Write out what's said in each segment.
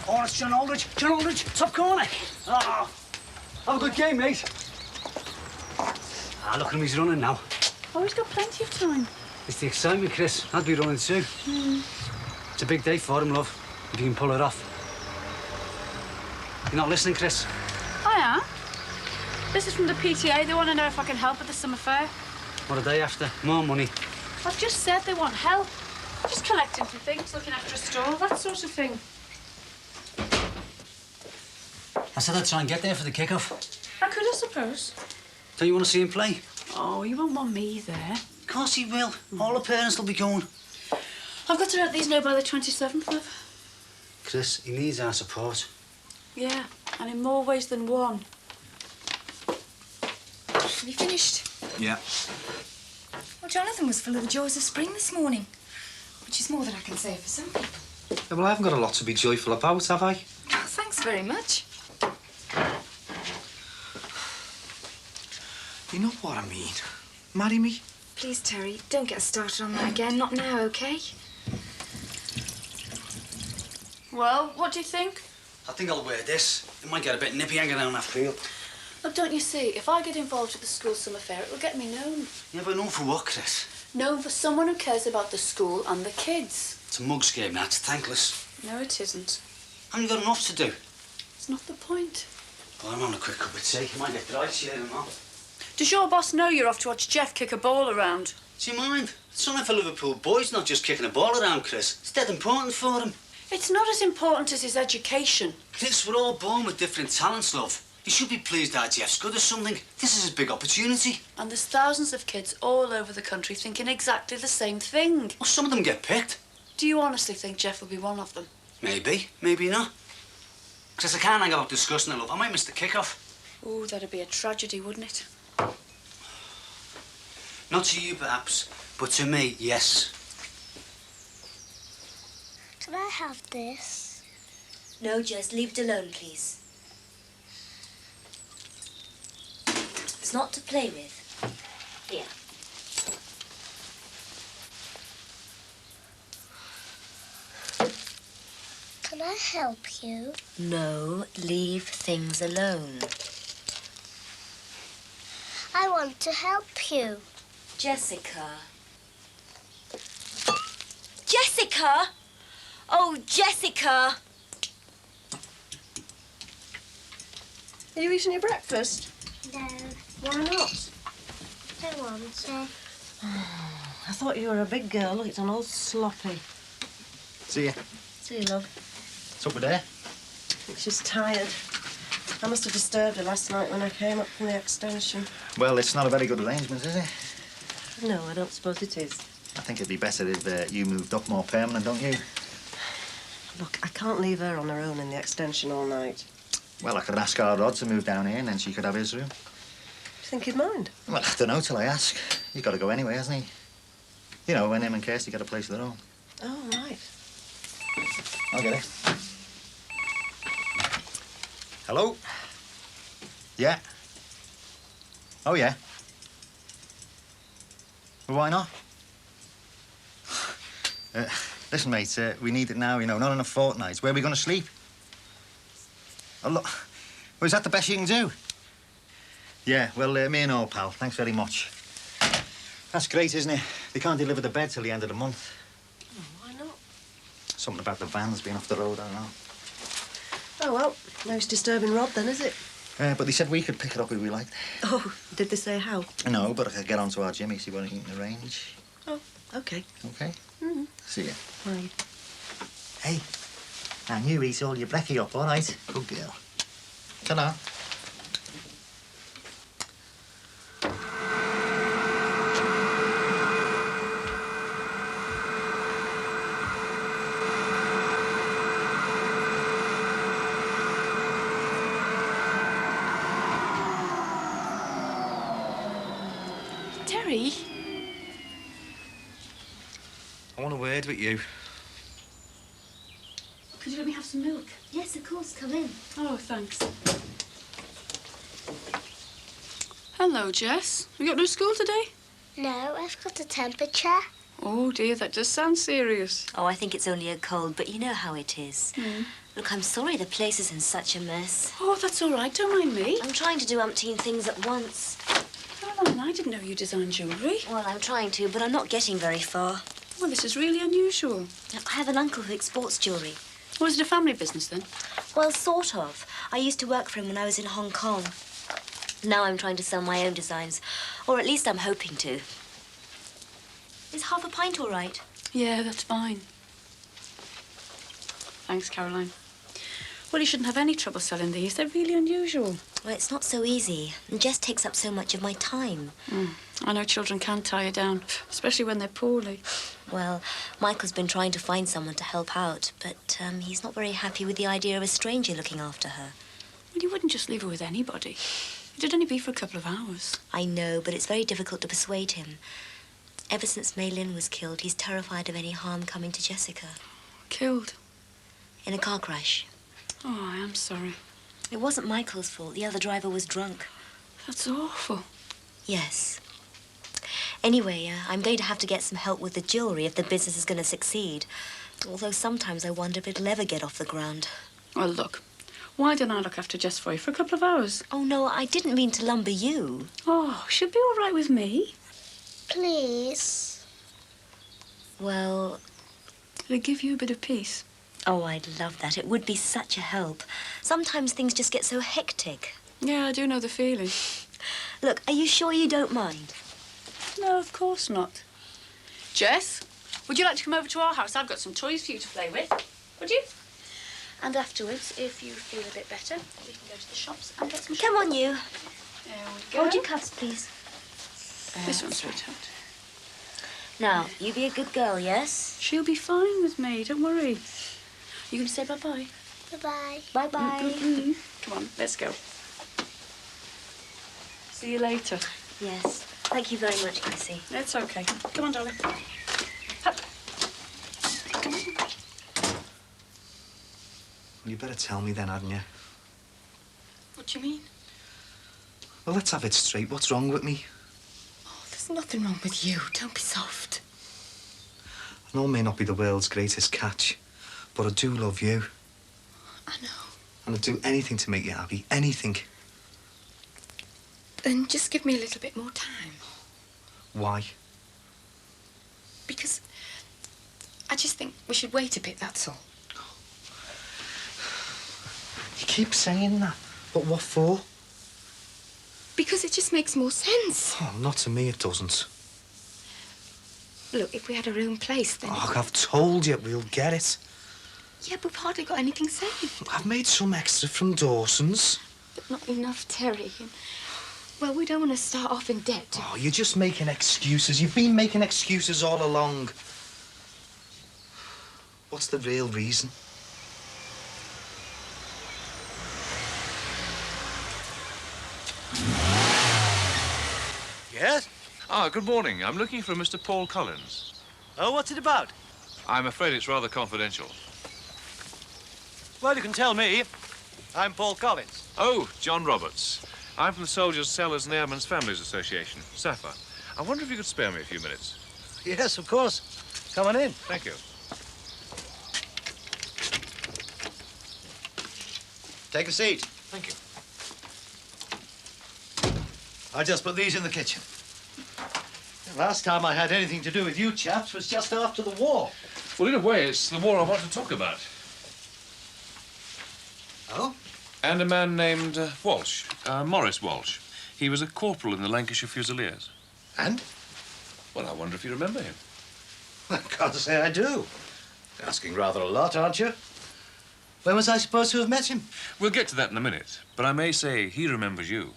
Oh, it's John Aldridge. John Aldridge, top corner. Oh. Have a good game, mate. Ah, look at him, he's running now. Oh, he's got plenty of time. It's the excitement, Chris. I'd be running too. It's a big day for him, love, if you can pull it off. You're not listening, Chris? I am. This is from the PTA. They want to know if I can help at the summer fair. What are they after? More money? I've just said they want help. Just collecting for things, looking after a stall, that sort of thing. I said I'd try and get there for the kick-off. I could, I suppose. Don't you want to see him play? Oh, you won't want me there. Of course he will. All the parents will be going. I've got to let these know by the 27th, love. Chris, he needs our support. Yeah, and in more ways than one. Have you finished? Yeah. Well, Jonathan was full of the joys of spring this morning, which is more than I can say for some people. Yeah, well, I haven't got a lot to be joyful about, have I? Oh, thanks very much. You know what I mean. Marry me? Please, Terry, don't get us started on that again. Not now, OK? Well, what do you think? I think I'll wear this. It might get a bit nippy hanging down that field. Look, don't you see, if I get involved at the school summer fair, it will get me known. Yeah, but known for what, Chris? Known for someone who cares about the school and the kids. It's a mug's game, that's thankless. No, it isn't. Haven't you got enough to do? It's not the point. Well, I'm having a quick cup of tea. You might get dry, she don't know. Does your boss know you're off to watch Jeff kick a ball around? Do you mind? It's something for Liverpool boys, not just kicking a ball around, Chris. It's dead important for him. It's not as important as his education. Chris, we're all born with different talents, love. You should be pleased that Jeff's good at something. This is a big opportunity. And there's thousands of kids all over the country thinking exactly the same thing. Well, some of them get picked. Do you honestly think Jeff will be one of them? Maybe, maybe not. Chris, I can't hang about discussing it, love. I might miss the kick-off. Ooh, that'd be a tragedy, wouldn't it? Not to you, perhaps, but to me, yes. Can I have this? No, Jess, leave it alone, please. It's not to play with. Here. Can I help you? No, leave things alone. I want to help you. Jessica. Jessica! Oh, Jessica! Are you eating your breakfast? No, Why not? I want to. I thought you were a big girl. Look, it's an old sloppy. See ya. See you, love. What's up with her? She's tired. I must have disturbed her last night when I came up from the extension. Well, it's not a very good arrangement, is it? No, I don't suppose it is. I think it'd be better if you moved up more permanent, don't you? Look, I can't leave her on her own in the extension all night. Well, I could ask our Rod to move down here and then she could have his room. Do you think he'd mind? Well, I don't know till I ask. He's got to go anyway, hasn't he? You know, when him and Kirsty get a place of their own. Oh, right. I'll get it. Hello? Yeah? Oh, yeah? Well, why not? Listen, mate, we need it now, you know, not in a fortnight. Where are we going to sleep? Oh, look. Well, is that the best you can do? Yeah, well, me and all, pal. Thanks very much. That's great, isn't it? They can't deliver the bed till the end of the month. Oh, why not? Something about the vans being off the road, I don't know. Oh, well, no use disturbing Rob then, is it? But they said we could pick it up if we liked. Oh, did they say how? No, but I could get on to our Jimmy, see what he can arrange. Oh, OK. OK? Mm-hmm. See ya. Right. Hey, and you eat all your brekkie up, all right? Good girl. Ta-da. Terry? I want a word with you. Could you let me have some milk? Yes, of course, come in. Oh, thanks. Hello, Jess. You got no school today? No, I've got a temperature. Oh, dear, that does sound serious. Oh, I think it's only a cold, but you know how it is. Look, I'm sorry the place is in such a mess. Oh, that's all right. Don't mind me. I'm trying to do umpteen things at once. Caroline, I didn't know you designed jewellery. Well, I'm trying to, but I'm not getting very far. Well, this is really unusual. I have an uncle who exports jewellery. Was it a family business then? Well, sort of. I used to work for him when I was in Hong Kong. Now I'm trying to sell my own designs. Or at least I'm hoping to. Is half a pint all right? Yeah, that's fine. Thanks, Caroline. Well, you shouldn't have any trouble selling these. They're really unusual. Well, it's not so easy. And Jess takes up so much of my time. I know children can tie you down, especially when they're poorly. Well, Michael's been trying to find someone to help out, but he's not very happy with the idea of a stranger looking after her. Well, you wouldn't just leave her with anybody. It'd only be for a couple of hours. I know, but it's very difficult to persuade him. Ever since Mei Lin was killed, he's terrified of any harm coming to Jessica. Killed? In a car crash. Oh, I am sorry. It wasn't Michael's fault. The other driver was drunk. That's awful. Yes. Anyway, I'm going to have to get some help with the jewellery if the business is going to succeed. Although sometimes I wonder if it'll ever get off the ground. Well, look, why don't I look after Jess for you for a couple of hours? Oh, no, I didn't mean to lumber you. Oh, she'll be all right with me. Please. Well... It'll give you a bit of peace. Oh, I'd love that. It would be such a help. Sometimes things just get so hectic. Yeah, I do know the feeling. Look, are you sure you don't mind? No, of course not. Jess, would you like to come over to our house? I've got some toys for you to play with. Would you? And afterwards, if you feel a bit better, we can go to the shops and get some Come on, you. There we go. Hold your cuffs, please. This one, sweetheart. Now, you be a good girl, yes? She'll be fine with me, don't worry. You going to say bye-bye? Bye-bye. Bye-bye. Come on, let's go. See you later. Yes. Thank you very much, Chrissy. It's okay. Come on, darling. Hup. Come on. Well, you better tell me then, hadn't you? What do you mean? Well, let's have it straight. What's wrong with me? Oh, there's nothing wrong with you. Don't be soft. I know I may not be the world's greatest catch, but I do love you. I know. And I'd do anything to make you happy. Anything. Then just give me a little bit more time. Why? Because I just think we should wait a bit, that's all. You keep saying that. But what for? Because it just makes more sense. Oh, not to me, it doesn't. Look, if we had our own place, then... Oh, I've told you, we'll get it. Yeah, but we've hardly got anything saved. I've made some extra from Dawson's. But not enough, Terry. And, well, we don't want to start off in debt. Oh, you're just making excuses. You've been making excuses all along. What's the real reason? Yes? Ah, good morning. I'm looking for Mr. Paul Collins. Oh, what's it about? I'm afraid it's rather confidential. Well, you can tell me. I'm Paul Collins. Oh, John Roberts. I'm from the Soldiers, Sellers and Airmen's Families Association, SAFA. I wonder if you could spare me a few minutes. Yes, of course. Come on in. Thank you. Take a seat. Thank you. I just put these in the kitchen. Last time I had anything to do with you chaps was just after the war. Well, in a way, it's the war I want to talk about. Oh? And a man named Walsh, Maurice Walsh. He was a corporal in the Lancashire Fusiliers. And? Well, I wonder if you remember him. I can't say I do. Asking rather a lot, aren't you? When was I supposed to have met him? We'll get to that in a minute, but I may say he remembers you.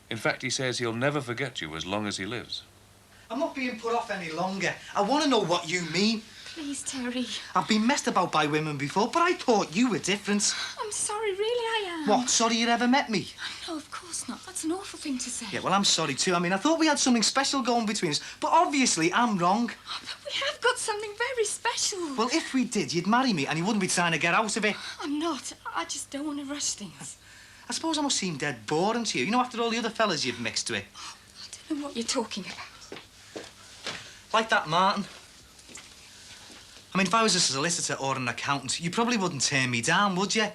In fact, he says he'll never forget you as long as he lives. I'm not being put off any longer. I want to know what you mean. Please, Terry. I've been messed about by women before, but I thought you were different. I'm sorry, really, I am. What, sorry you ever met me? No, of course not. That's an awful thing to say. Yeah, well, I'm sorry too. I mean, I thought we had something special going between us, but obviously I'm wrong. Oh, but we have got something very special. Well, if we did, you'd marry me and you wouldn't be trying to get out of it. I'm not. I just don't want to rush things. I suppose I must seem dead boring to you, you know, after all the other fellas you've mixed with. I don't know what you're talking about. Like that Martin. I mean, if I was a solicitor or an accountant, you probably wouldn't turn me down, would you?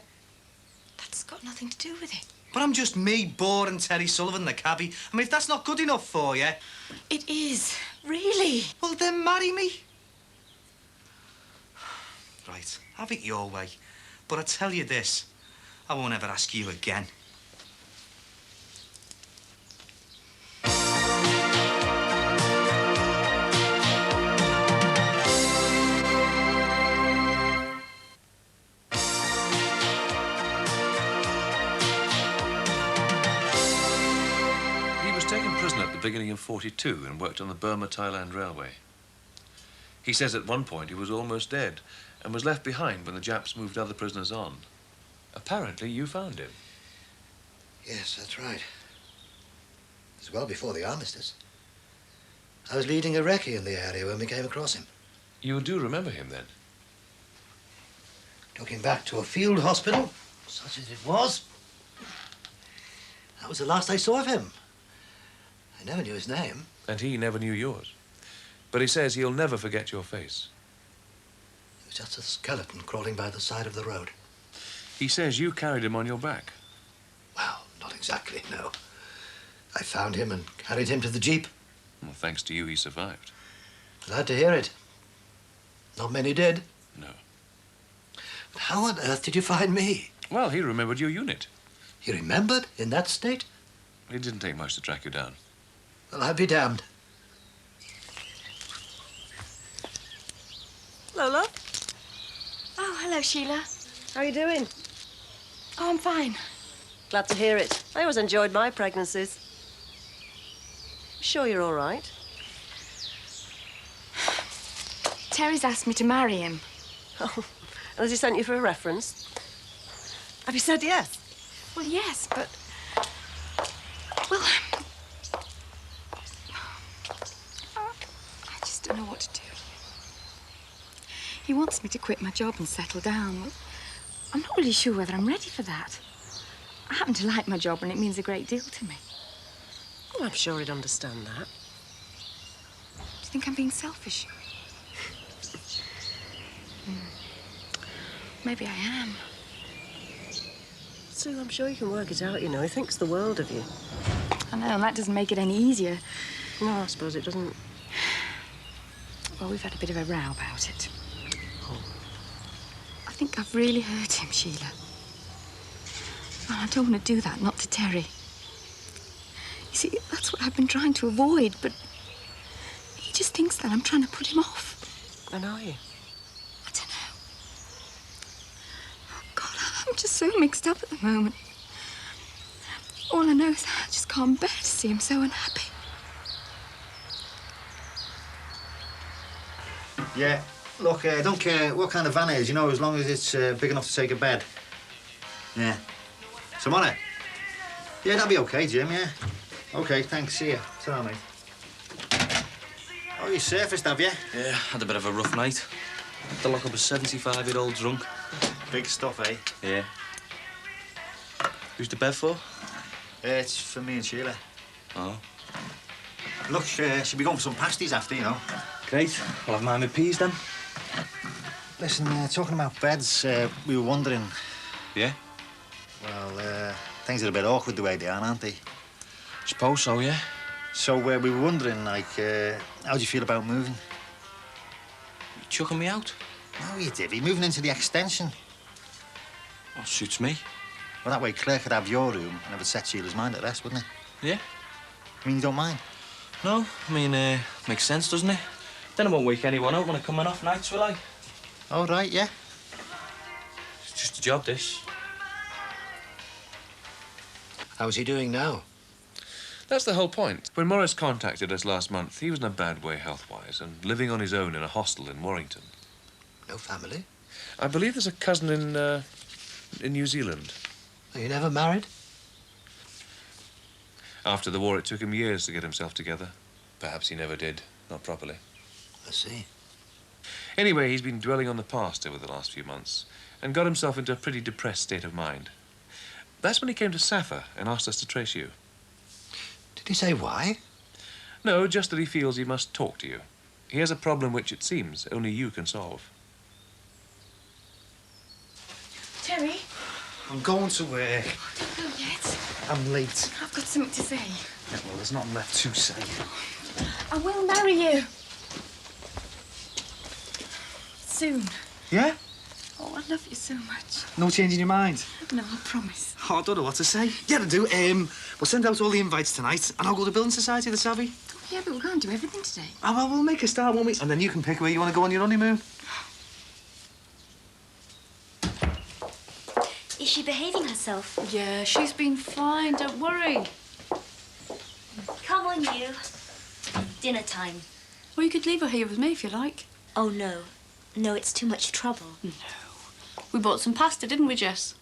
That's got nothing to do with it. But I'm just me, boring Terry Sullivan, the cabbie. I mean, if that's not good enough for you... It is, really. Well, then marry me. Right, have it your way. But I tell you this, I won't ever ask you again. He was taken prisoner at the beginning of '42 and worked on the Burma-Thailand Railway. He says at one point he was almost dead and was left behind when the Japs moved other prisoners on. Apparently you found him. Yes, that's right. It was well before the armistice. I was leading a recce in the area when we came across him. You do remember him, then? Took him back to a field hospital, such as it was. That was the last I saw of him. I never knew his name. And he never knew yours. But he says he'll never forget your face. He was just a skeleton crawling by the side of the road. He says you carried him on your back. Well, not exactly, no. I found him and carried him to the jeep. Well, thanks to you, he survived. Glad to hear it. Not many did. No. But how on earth did you find me? Well, he remembered your unit. He remembered in that state? It didn't take much to track you down. Well, I'd be damned. Lola, Oh, hello, Sheila. how are you doing? Oh, I'm fine. Glad to hear it. I always enjoyed my pregnancies. Sure you're all right? Terry's asked me to marry him. Oh, and has he sent you for a reference? Have you said yes? Well, yes, but... Well... I just don't know what to do. He wants me to quit my job and settle down. Well, I'm not really sure whether I'm ready for that. I happen to like my job and it means a great deal to me. Well, I'm sure he'd understand that. Do you think I'm being selfish? Maybe I am. Sue, I'm sure you can work it out, you know. He thinks the world of you. I know, and that doesn't make it any easier. No, I suppose it doesn't. Well, we've had a bit of a row about it. I think I've really hurt him, Sheila. And I don't want to do that, not to Terry. You see, that's what I've been trying to avoid, but he just thinks that I'm trying to put him off. And are you? I don't know. Oh, God, I'm just so mixed up at the moment. All I know is that I just can't bear to see him so unhappy. Yeah, look, I don't care what kind of van it is, you know, as long as it's big enough to take a bed. Yeah. Some on it? Yeah, that'll be okay, Jim, yeah. Okay, thanks, see ya. Ta-ra, mate. Oh, you surfaced, have you? Yeah, had a bit of a rough night. Had to lock up a 75-year-old drunk. Big stuff, eh? Yeah. Who's the bed for? It's for me and Sheila. Oh. Look, she'll be going for some pasties after, you know. Great. I'll have mine with peas then. Listen, talking about beds, we were wondering... Yeah? Well, things are a bit awkward the way they are, aren't they? Suppose so, yeah. So, we were wondering, like, how do you feel about moving? You chucking me out? No, you divvy. Moving into the extension. Well, suits me. Well, that way Claire could have your room and it would set Sheila's mind at rest, wouldn't it? Yeah. I mean, you don't mind? No, I mean, makes sense, doesn't it? Then I won't wake anyone out when I'm coming off nights, will I? Oh, right, yeah. It's just a job, this. How's he doing now? That's the whole point. When Morris contacted us last month, he was in a bad way health-wise and living on his own in a hostel in Warrington. No family? I believe there's a cousin in New Zealand. Are you never married? After the war, it took him years to get himself together. Perhaps he never did, not properly. I see. Anyway, he's been dwelling on the past over the last few months and got himself into a pretty depressed state of mind. That's when he came to Safa and asked us to trace you. Did he say why? No, just that he feels he must talk to you. He has a problem which, it seems, only you can solve. I'm going to work. Don't go yet. I'm late. I've got something to say. Yeah, well, there's nothing left to say. I will marry you. Soon. Yeah? Oh, I love you so much. No change in your mind? No, I promise. Oh, I don't know what to say. Yeah, I do. We'll send out all the invites tonight, and I'll go to Building Society this Savvy. Yeah, but we can't do everything today. Oh, well, we'll make a start, won't we? And then you can pick where you want to go on your honeymoon. Is she behaving herself? Yeah, she's been fine, don't worry. Come on, you. Dinner time. Or you could leave her here with me if you like. Oh, no. No, it's too much trouble. No. We bought some pasta, didn't we, Jess?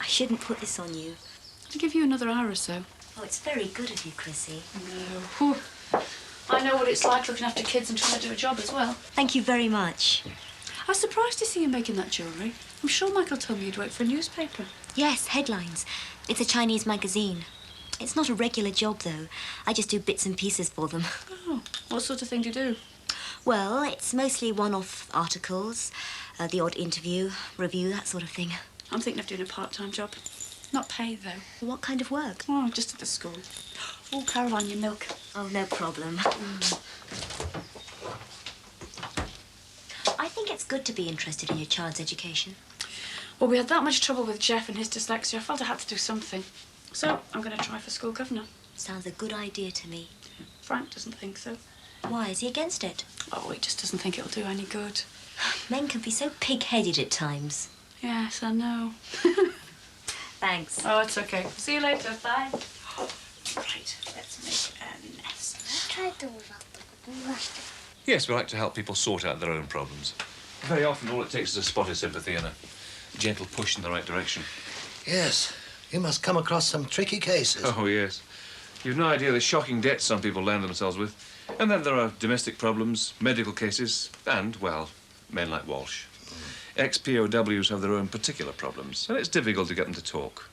I shouldn't put this on you. I'll give you another hour or so. Oh, it's very good of you, Chrissy. No. Whew. I know what it's like looking after kids and trying to do a job as well. Thank you very much. I was surprised to see you making that jewellery. I'm sure Michael told me you'd work for a newspaper. Yes, headlines. It's a Chinese magazine. It's not a regular job, though. I just do bits and pieces for them. Oh, what sort of thing do you do? Well, it's mostly one-off articles, the odd interview, review, that sort of thing. I'm thinking of doing a part-time job. Not paid, though. What kind of work? Oh, just at the school. Oh, Caroline, your milk. Oh, no problem. I think it's good to be interested in your child's education. Well, we had that much trouble with Jeff and his dyslexia. I felt I had to do something. So, I'm going to try for school governor. Sounds a good idea to me. Frank doesn't think so. Why, is he against it? Oh, he just doesn't think it'll do any good. Men can be so pig-headed at times. Yes, I know. Thanks. Oh, it's okay. See you later. Bye. Right, let's make a nest. Try to without the Yes, we like to help people sort out their own problems. Very often, all it takes is a spot of sympathy and a gentle push in the right direction. Yes, you must come across some tricky cases. Oh, yes. You've no idea the shocking debts some people land themselves with. And then there are domestic problems, medical cases, and, well, men like Walsh. Ex-POWs have their own particular problems, and it's difficult to get them to talk.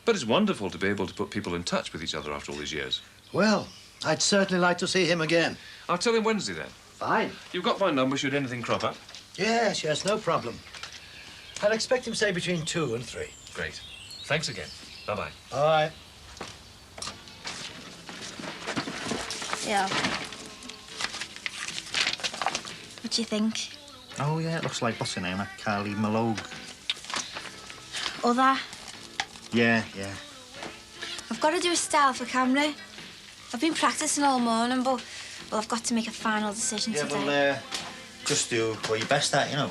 But it's wonderful to be able to put people in touch with each other after all these years. Well, I'd certainly like to see him again. I'll tell him Wednesday, then. Fine. You've got my number should anything crop up. Yes, yes, no problem. I'll expect him, say, between 2 and 3. Great. Thanks again. Bye-bye. All right. Yeah. What do you think? Oh, yeah, it looks like, what's her name, Carly Mallogue. Other. Yeah, yeah. I've got to do a style for camera. I've been practicing all morning, but well, I've got to make a final decision Yeah, today. well, just do what you're best at, you know.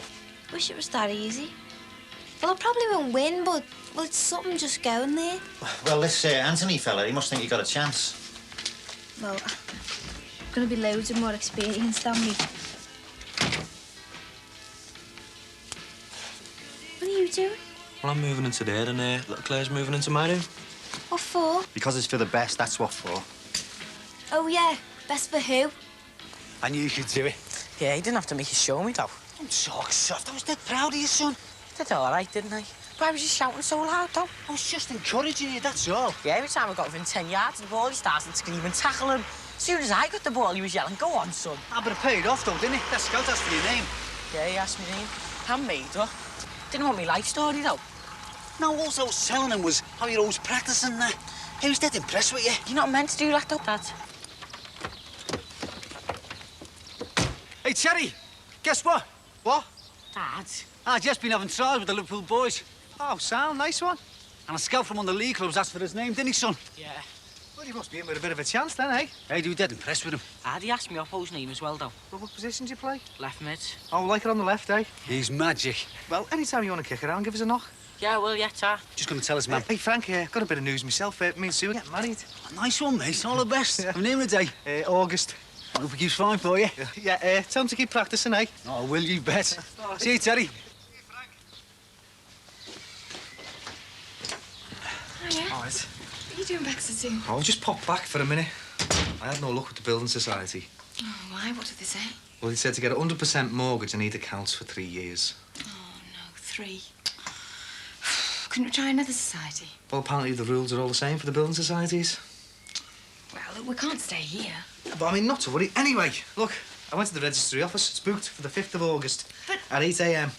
Wish it was that easy. Well, I probably won't win, but well, it's something just going there. Well, this Anthony fella, he must think you got a chance. Well, going to be loads of more experienced than me. What are you doing? Well, I'm moving into there, and little Claire's moving into my room. What for? Because it's for the best, that's what for. Oh, yeah. Best for who? I knew you could do it. Yeah, he didn't have to make you show me, though. Don't talk soft. I was dead proud of you, son. Did all right, didn't I? Why was you shouting so loud, though? I was just encouraging you, that's all. Yeah, every time I got within 10 yards of the ball, he started screaming, tackle him. As soon as I got the ball, he was yelling, go on, son. Ah, but it paid off, though, didn't it? That scout asked for your name. Yeah, he asked me name. Handmade, huh? Didn't want me life story, though. No, all I was telling him was how you're always practicing that. He was dead impressed with you. You're not meant to do that, though, Dad. Hey, Terry, guess what? What? Dad. I've just been having trials with the Liverpool boys. Oh, sound, nice one. And a scout from one of the league clubs asked for his name, didn't he, son? Yeah. Well, he must be in with a bit of a chance then, eh? Hey, you were dead impressed with him. Dad, he asked me Oppo's name as well, though. Well, what position do you play? Left mid. Oh, like it on the left, eh? He's magic. Well, anytime you want to kick around, give us a knock. Yeah, well, yeah, ta. Just going to tell us, man. Hey, Frank, got a bit of news myself. Me and Sue are getting married. Nice one, mate. All the best. Have a name of the day. August. I hope it keeps fine for you. Yeah, tell him to keep practicing, eh? Oh, will you bet. See you, Terry. Hiya. All right. What are you doing back so soon? I'll just pop back for a minute. I had no luck with the Building Society. Oh, why? What did they say? Well, he said to get a 100% mortgage, I need accounts for 3 years. Oh, no, 3. Couldn't we try another society? Well, apparently the rules are all the same for the Building Societies. Well, look, we can't stay here. But I mean, not to worry. Anyway, look, I went to the registry office. It's booked for the 5th of August But- at 8 a.m.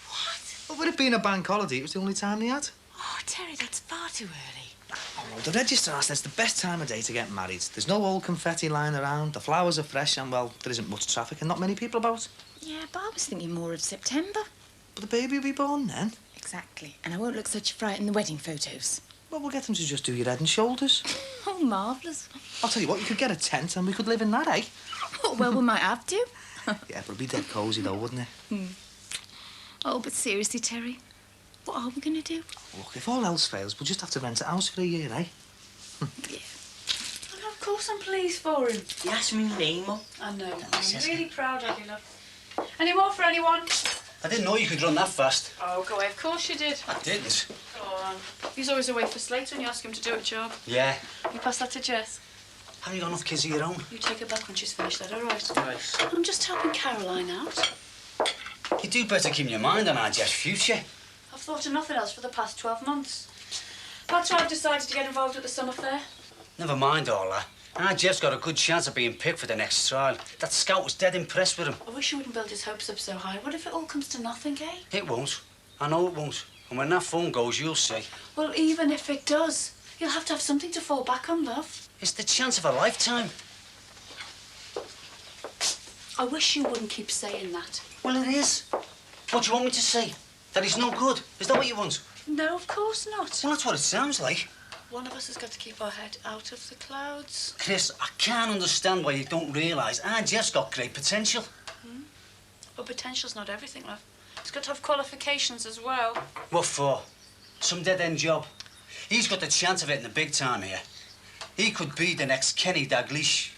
What? Well, with it being a bank holiday, it was the only time they had. Oh, Terry, that's far too early. Oh, no, the register says it's the best time of day to get married. There's no old confetti lying around, the flowers are fresh, and, well, there isn't much traffic and not many people about. Yeah, but I was thinking more of September. But the baby will be born then. Exactly. And I won't look such a fright in the wedding photos. Well, we'll get them to just do your head and shoulders. Oh, marvellous. I'll tell you what, you could get a tent and we could live in that, eh? Oh, well, we might have to. Yeah, but it'd be dead cosy though, wouldn't it? Oh, but seriously, Terry, what are we going to do? Look, if all else fails, we'll just have to rent a house for a year, eh? Yeah. Well, of course I'm pleased for him. He asked me my name up. I know. I'm really proud of you, love. Any more for anyone? I didn't know you could run that fast. Oh, go away. Of course you did. I didn't. Go on. He's always away for Slate when you ask him to do a job. Yeah. You pass that to Jess. Have you got enough kids of your own? You take her back when she's finished that, all right? Right. I'm just helping Caroline out. You do better keep your mind on our Jeff's future. I've thought of nothing else for the past 12 months. That's why I've decided to get involved with the summer fair. Never mind all that. Our Jeff's got a good chance of being picked for the next trial. That scout was dead impressed with him. I wish you wouldn't build his hopes up so high. What if it all comes to nothing, eh? It won't. I know it won't. And when that phone goes, you'll see. Well, even if it does, you'll have to have something to fall back on, love. It's the chance of a lifetime. I wish you wouldn't keep saying that. Well, it is. What do you want me to say? That he's no good? Is that what you want? No, of course not. Well, that's what it sounds like. One of us has got to keep our head out of the clouds. Chris, I can't understand why you don't realise our Jeff's got great potential. But potential's not everything, love. He's got to have qualifications as well. What for? Some dead-end job. He's got the chance of it in the big time here. He could be the next Kenny Dalglish.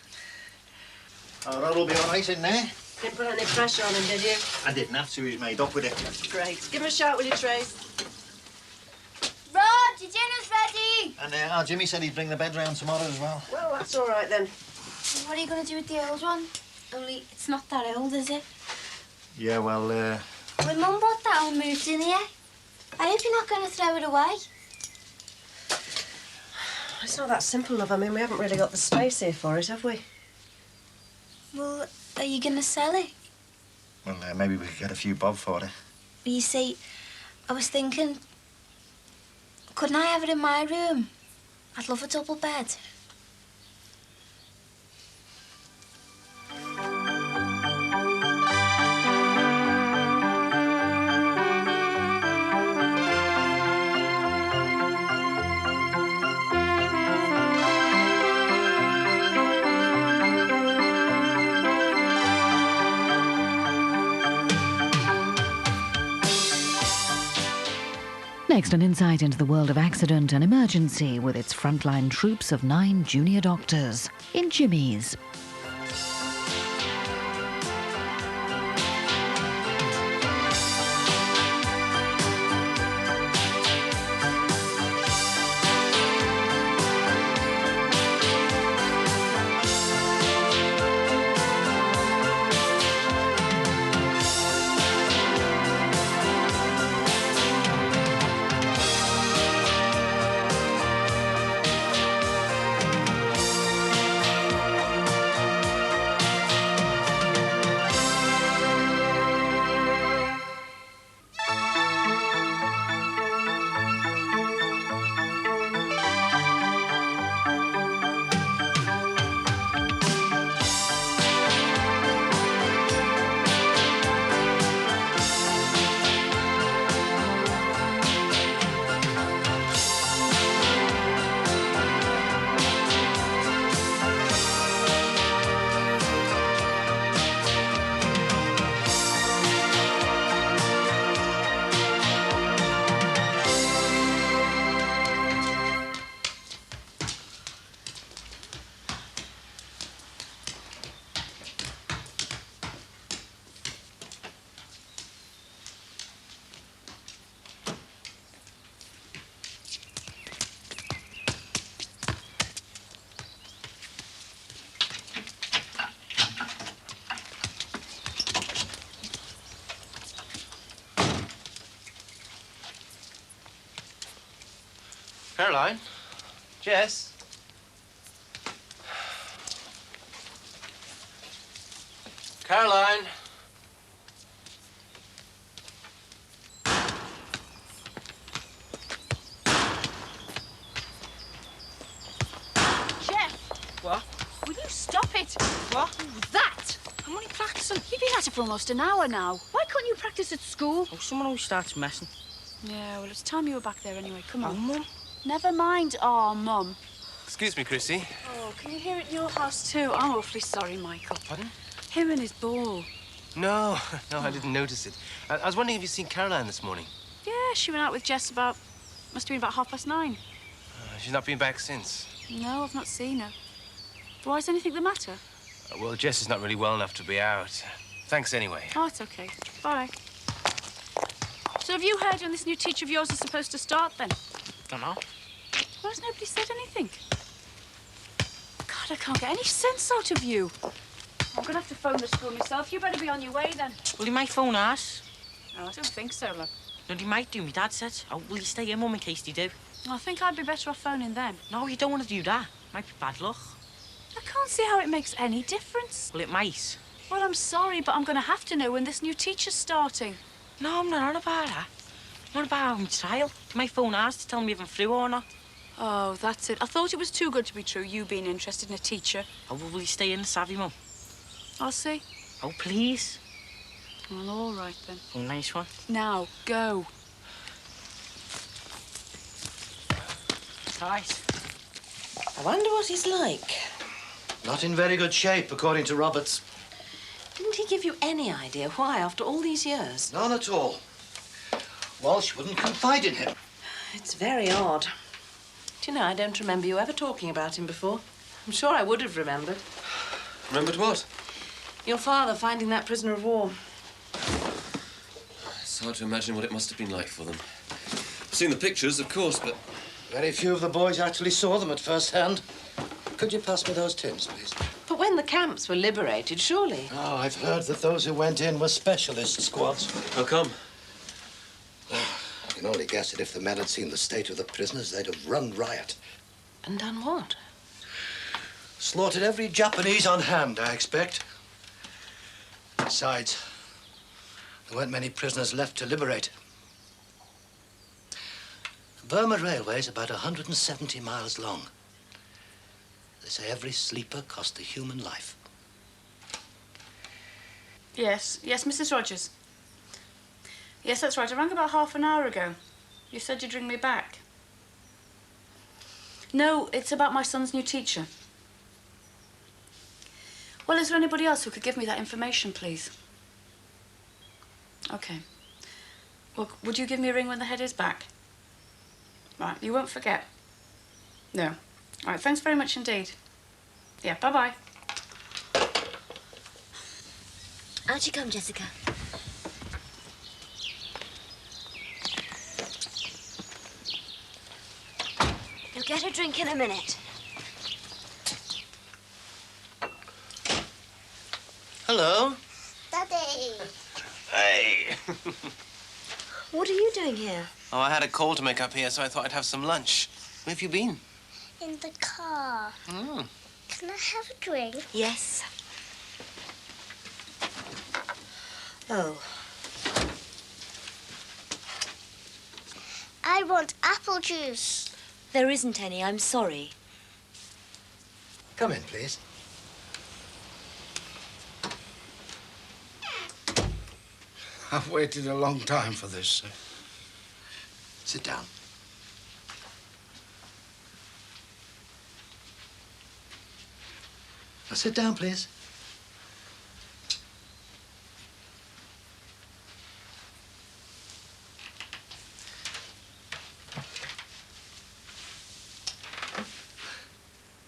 Oh, that'll be all right in there. Didn't put any pressure on him, did you? I didn't have to. He's made up with it. Great. Give him a shout with your trays. Rod, your dinner's ready! And our Jimmy said he'd bring the bed round tomorrow as well. Well, that's all right then. What are you going to do with the old one? Only it's not that old, is it? Yeah, well, When Mum bought that and moved in here, I hope you're not going to throw it away. It's not that simple, love. I mean, we haven't really got the space here for it, have we? Well, are you going to sell it? well, maybe we could get a few bob for it. You see, I was thinking, couldn't I have it in my room? I'd love a double bed. Next, an insight into the world of accident and emergency with its frontline troops of 9 junior doctors in Jimmy's. Caroline? Jess? Caroline? stop it! What? That! I'm only practicing. You've been at it for almost an hour now. Why couldn't you practice at school? Oh, someone always starts messing. Yeah, well, it's time you were back there anyway. Come on. Oh, Mum. Never mind. Oh, Mum. Excuse me, Chrissy. Oh, can you hear it in your house too? I'm awfully sorry, Michael. Pardon? Him and his ball. No, I didn't notice it. I was wondering if you'd seen Caroline this morning. Yeah, she went out with Jess must have been about 9:30. She's not been back since. No, I've not seen her. Why, is anything the matter? Well, Jess is not really well enough to be out. Thanks anyway. Oh, it's okay. Bye. So have you heard when this new teacher of yours is supposed to start, then? Dunno. Why has nobody said anything? God, I can't get any sense out of you. I'm going to have to phone the school myself. You better be on your way, then. Well, you might phone us. No, I don't think so, love. No, you might do. My dad said. Oh, will you stay here, Mum, in case they do? I think I'd be better off phoning them. No, you don't want to do that. Might be bad luck. I can't see how it makes any difference. Well, it might. Well, I'm sorry, but I'm going to have to know when this new teacher's starting. No, I'm not on about that. I'm on about having trial. You might phone us to tell me if I'm through or not. Oh, that's it. I thought it was too good to be true, you being interested in a teacher. Oh, well, will you stay in the savvy, Mum? I'll see. Oh, please. Well, all right, then. Oh, nice one. Now, go. Right. I wonder what he's like. Not in very good shape, according to Roberts. Didn't he give you any idea why after all these years? None at all. Walsh wouldn't confide in him. It's very odd. Do you know, I don't remember you ever talking about him before. I'm sure I would have remembered. Remembered what? Your father finding that prisoner of war. It's hard to imagine what it must have been like for them. I've seen the pictures, of course, but... Very few of the boys actually saw them at first hand. Could you pass me those tins, please? But when the camps were liberated, surely. Oh, I've heard that those who went in were specialist squads. How come? I can only guess that if the men had seen the state of the prisoners, they'd have run riot. And done what? Slaughtered every Japanese on hand, I expect. Besides, there weren't many prisoners left to liberate. The Burma Railway is about 170 miles long. They say every sleeper cost a human life. Yes, Mrs. Rogers. Yes, that's right. I rang about half an hour ago. You said you'd ring me back. No, it's about my son's new teacher. Well, is there anybody else who could give me that information, please? OK. Well, would you give me a ring when the head is back? Right, you won't forget. No. All right, thanks very much indeed. Yeah, bye-bye. Out you come, Jessica. You'll get a drink in a minute. Hello. Daddy. Hey! What are you doing here? Oh, I had a call to make up here, so I thought I'd have some lunch. Where have you been? In the car. Mm. Can I have a drink? Yes. Oh. I want apple juice. There isn't any, I'm sorry. Come in, please. I've waited a long time for this, sir. Sit down. Now, sit down, please.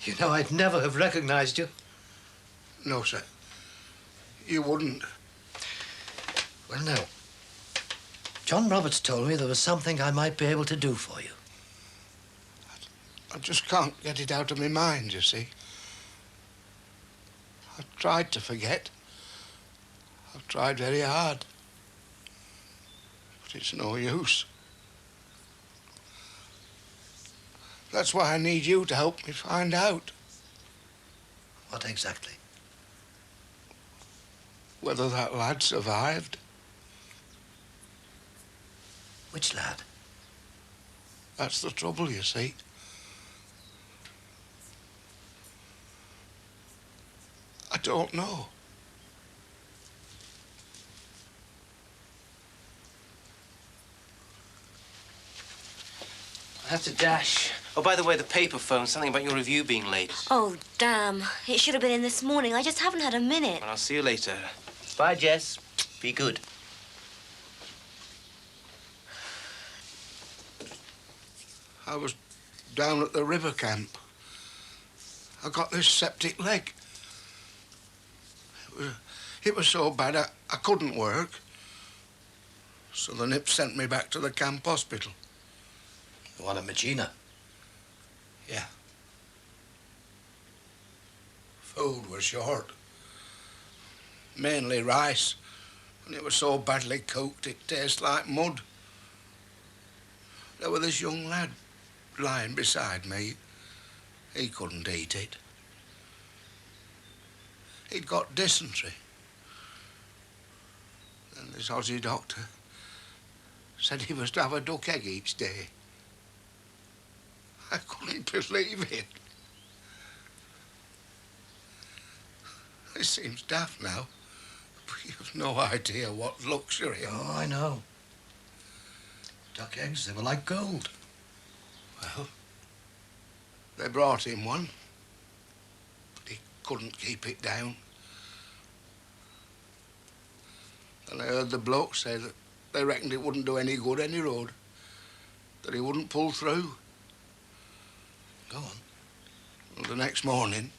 You know, I'd never have recognized you. No, sir. You wouldn't. Well, no. John Roberts told me there was something I might be able to do for you. I just can't get it out of my mind, you see. I've tried to forget. I've tried very hard. But it's no use. That's why I need you to help me find out. What exactly? Whether that lad survived. Which lad? That's the trouble, you see. don't know. I have to dash. Oh, by the way, the paper phoned something about your review being late. Oh, damn. It should have been in this morning. I just haven't had a minute. Well, I'll see you later. Bye, Jess. Be good. I was down at the river camp. I got this septic leg. It was so bad I couldn't work. So the nip sent me back to the camp hospital. The one at Medina? Yeah. Food was short. Mainly rice. And it was so badly cooked it tastes like mud. There was this young lad lying beside me. He couldn't eat it. He'd got dysentery. And this Aussie doctor said he was to have a duck egg each day. I couldn't believe it. It seems daft now, but you've no idea what luxury. Oh, I know. Duck eggs, they were like gold. Well, they brought him one, but he couldn't keep it down. And I heard the bloke say that they reckoned it wouldn't do any good any road, that he wouldn't pull through. Go on. Well, the next morning,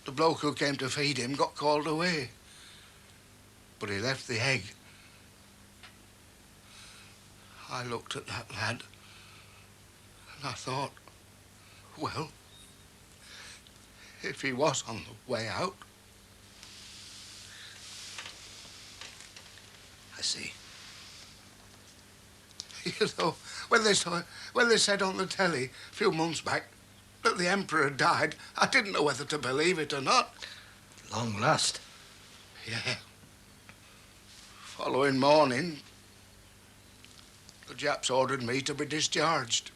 the bloke who came to feed him got called away, but he left the egg. I looked at that lad and I thought, well, if he was on the way out. I see. You know, when they said on the telly a few months back that the Emperor had died, I didn't know whether to believe it or not. Long last. Yeah. Following morning, the Japs ordered me to be discharged.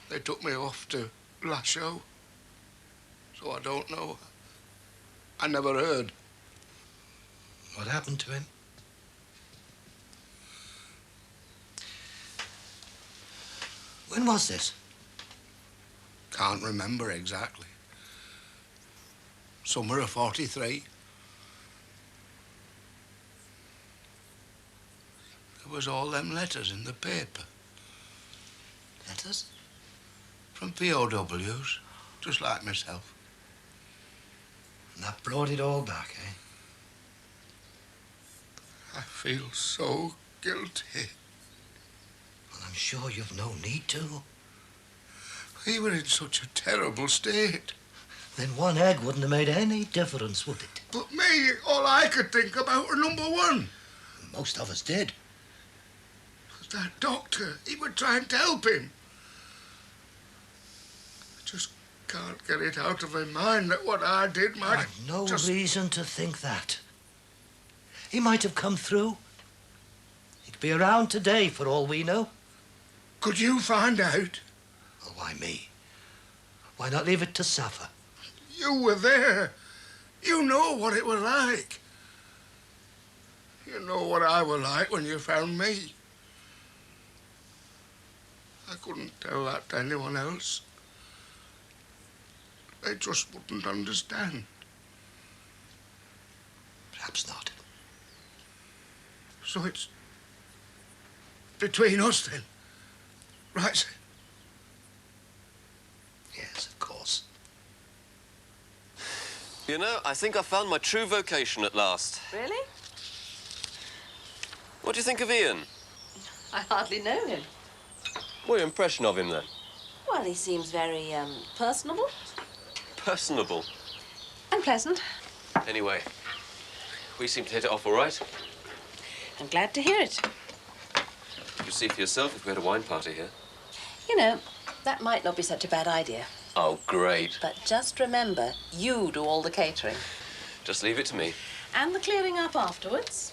They took me off to Lasho, so I don't know. I never heard. What happened to him? When was this? Can't remember exactly. Summer of 43. There was all them letters in the paper. Letters? From POWs, just like myself. And that brought it all back, eh? I feel so guilty. Well, I'm sure you've no need to. He were in such a terrible state. Then one egg wouldn't have made any difference, would it? But me, all I could think about were number one. Most of us did. But that doctor, he were trying to help him. I just can't get it out of my mind that what I did might I've have no just... reason to think that. He might have come through. He'd be around today, for all we know. Could you find out? Well, why me? Why not leave it to Safa? You were there. You know what it was like. You know what I was like when you found me. I couldn't tell that to anyone else. They just wouldn't understand. Perhaps not. So it's between us then, right, sir? Yes, of course. You know, I think I found my true vocation at last. Really? What do you think of Ian? I hardly know him. What's your impression of him, then? Well, he seems very, personable. Personable. And pleasant. Anyway, we seem to hit it off all right. I'm glad to hear it. You could see for yourself if we had a wine party here. You know, that might not be such a bad idea. Oh, great. But just remember, you do all the catering. Just leave it to me. And the clearing up afterwards.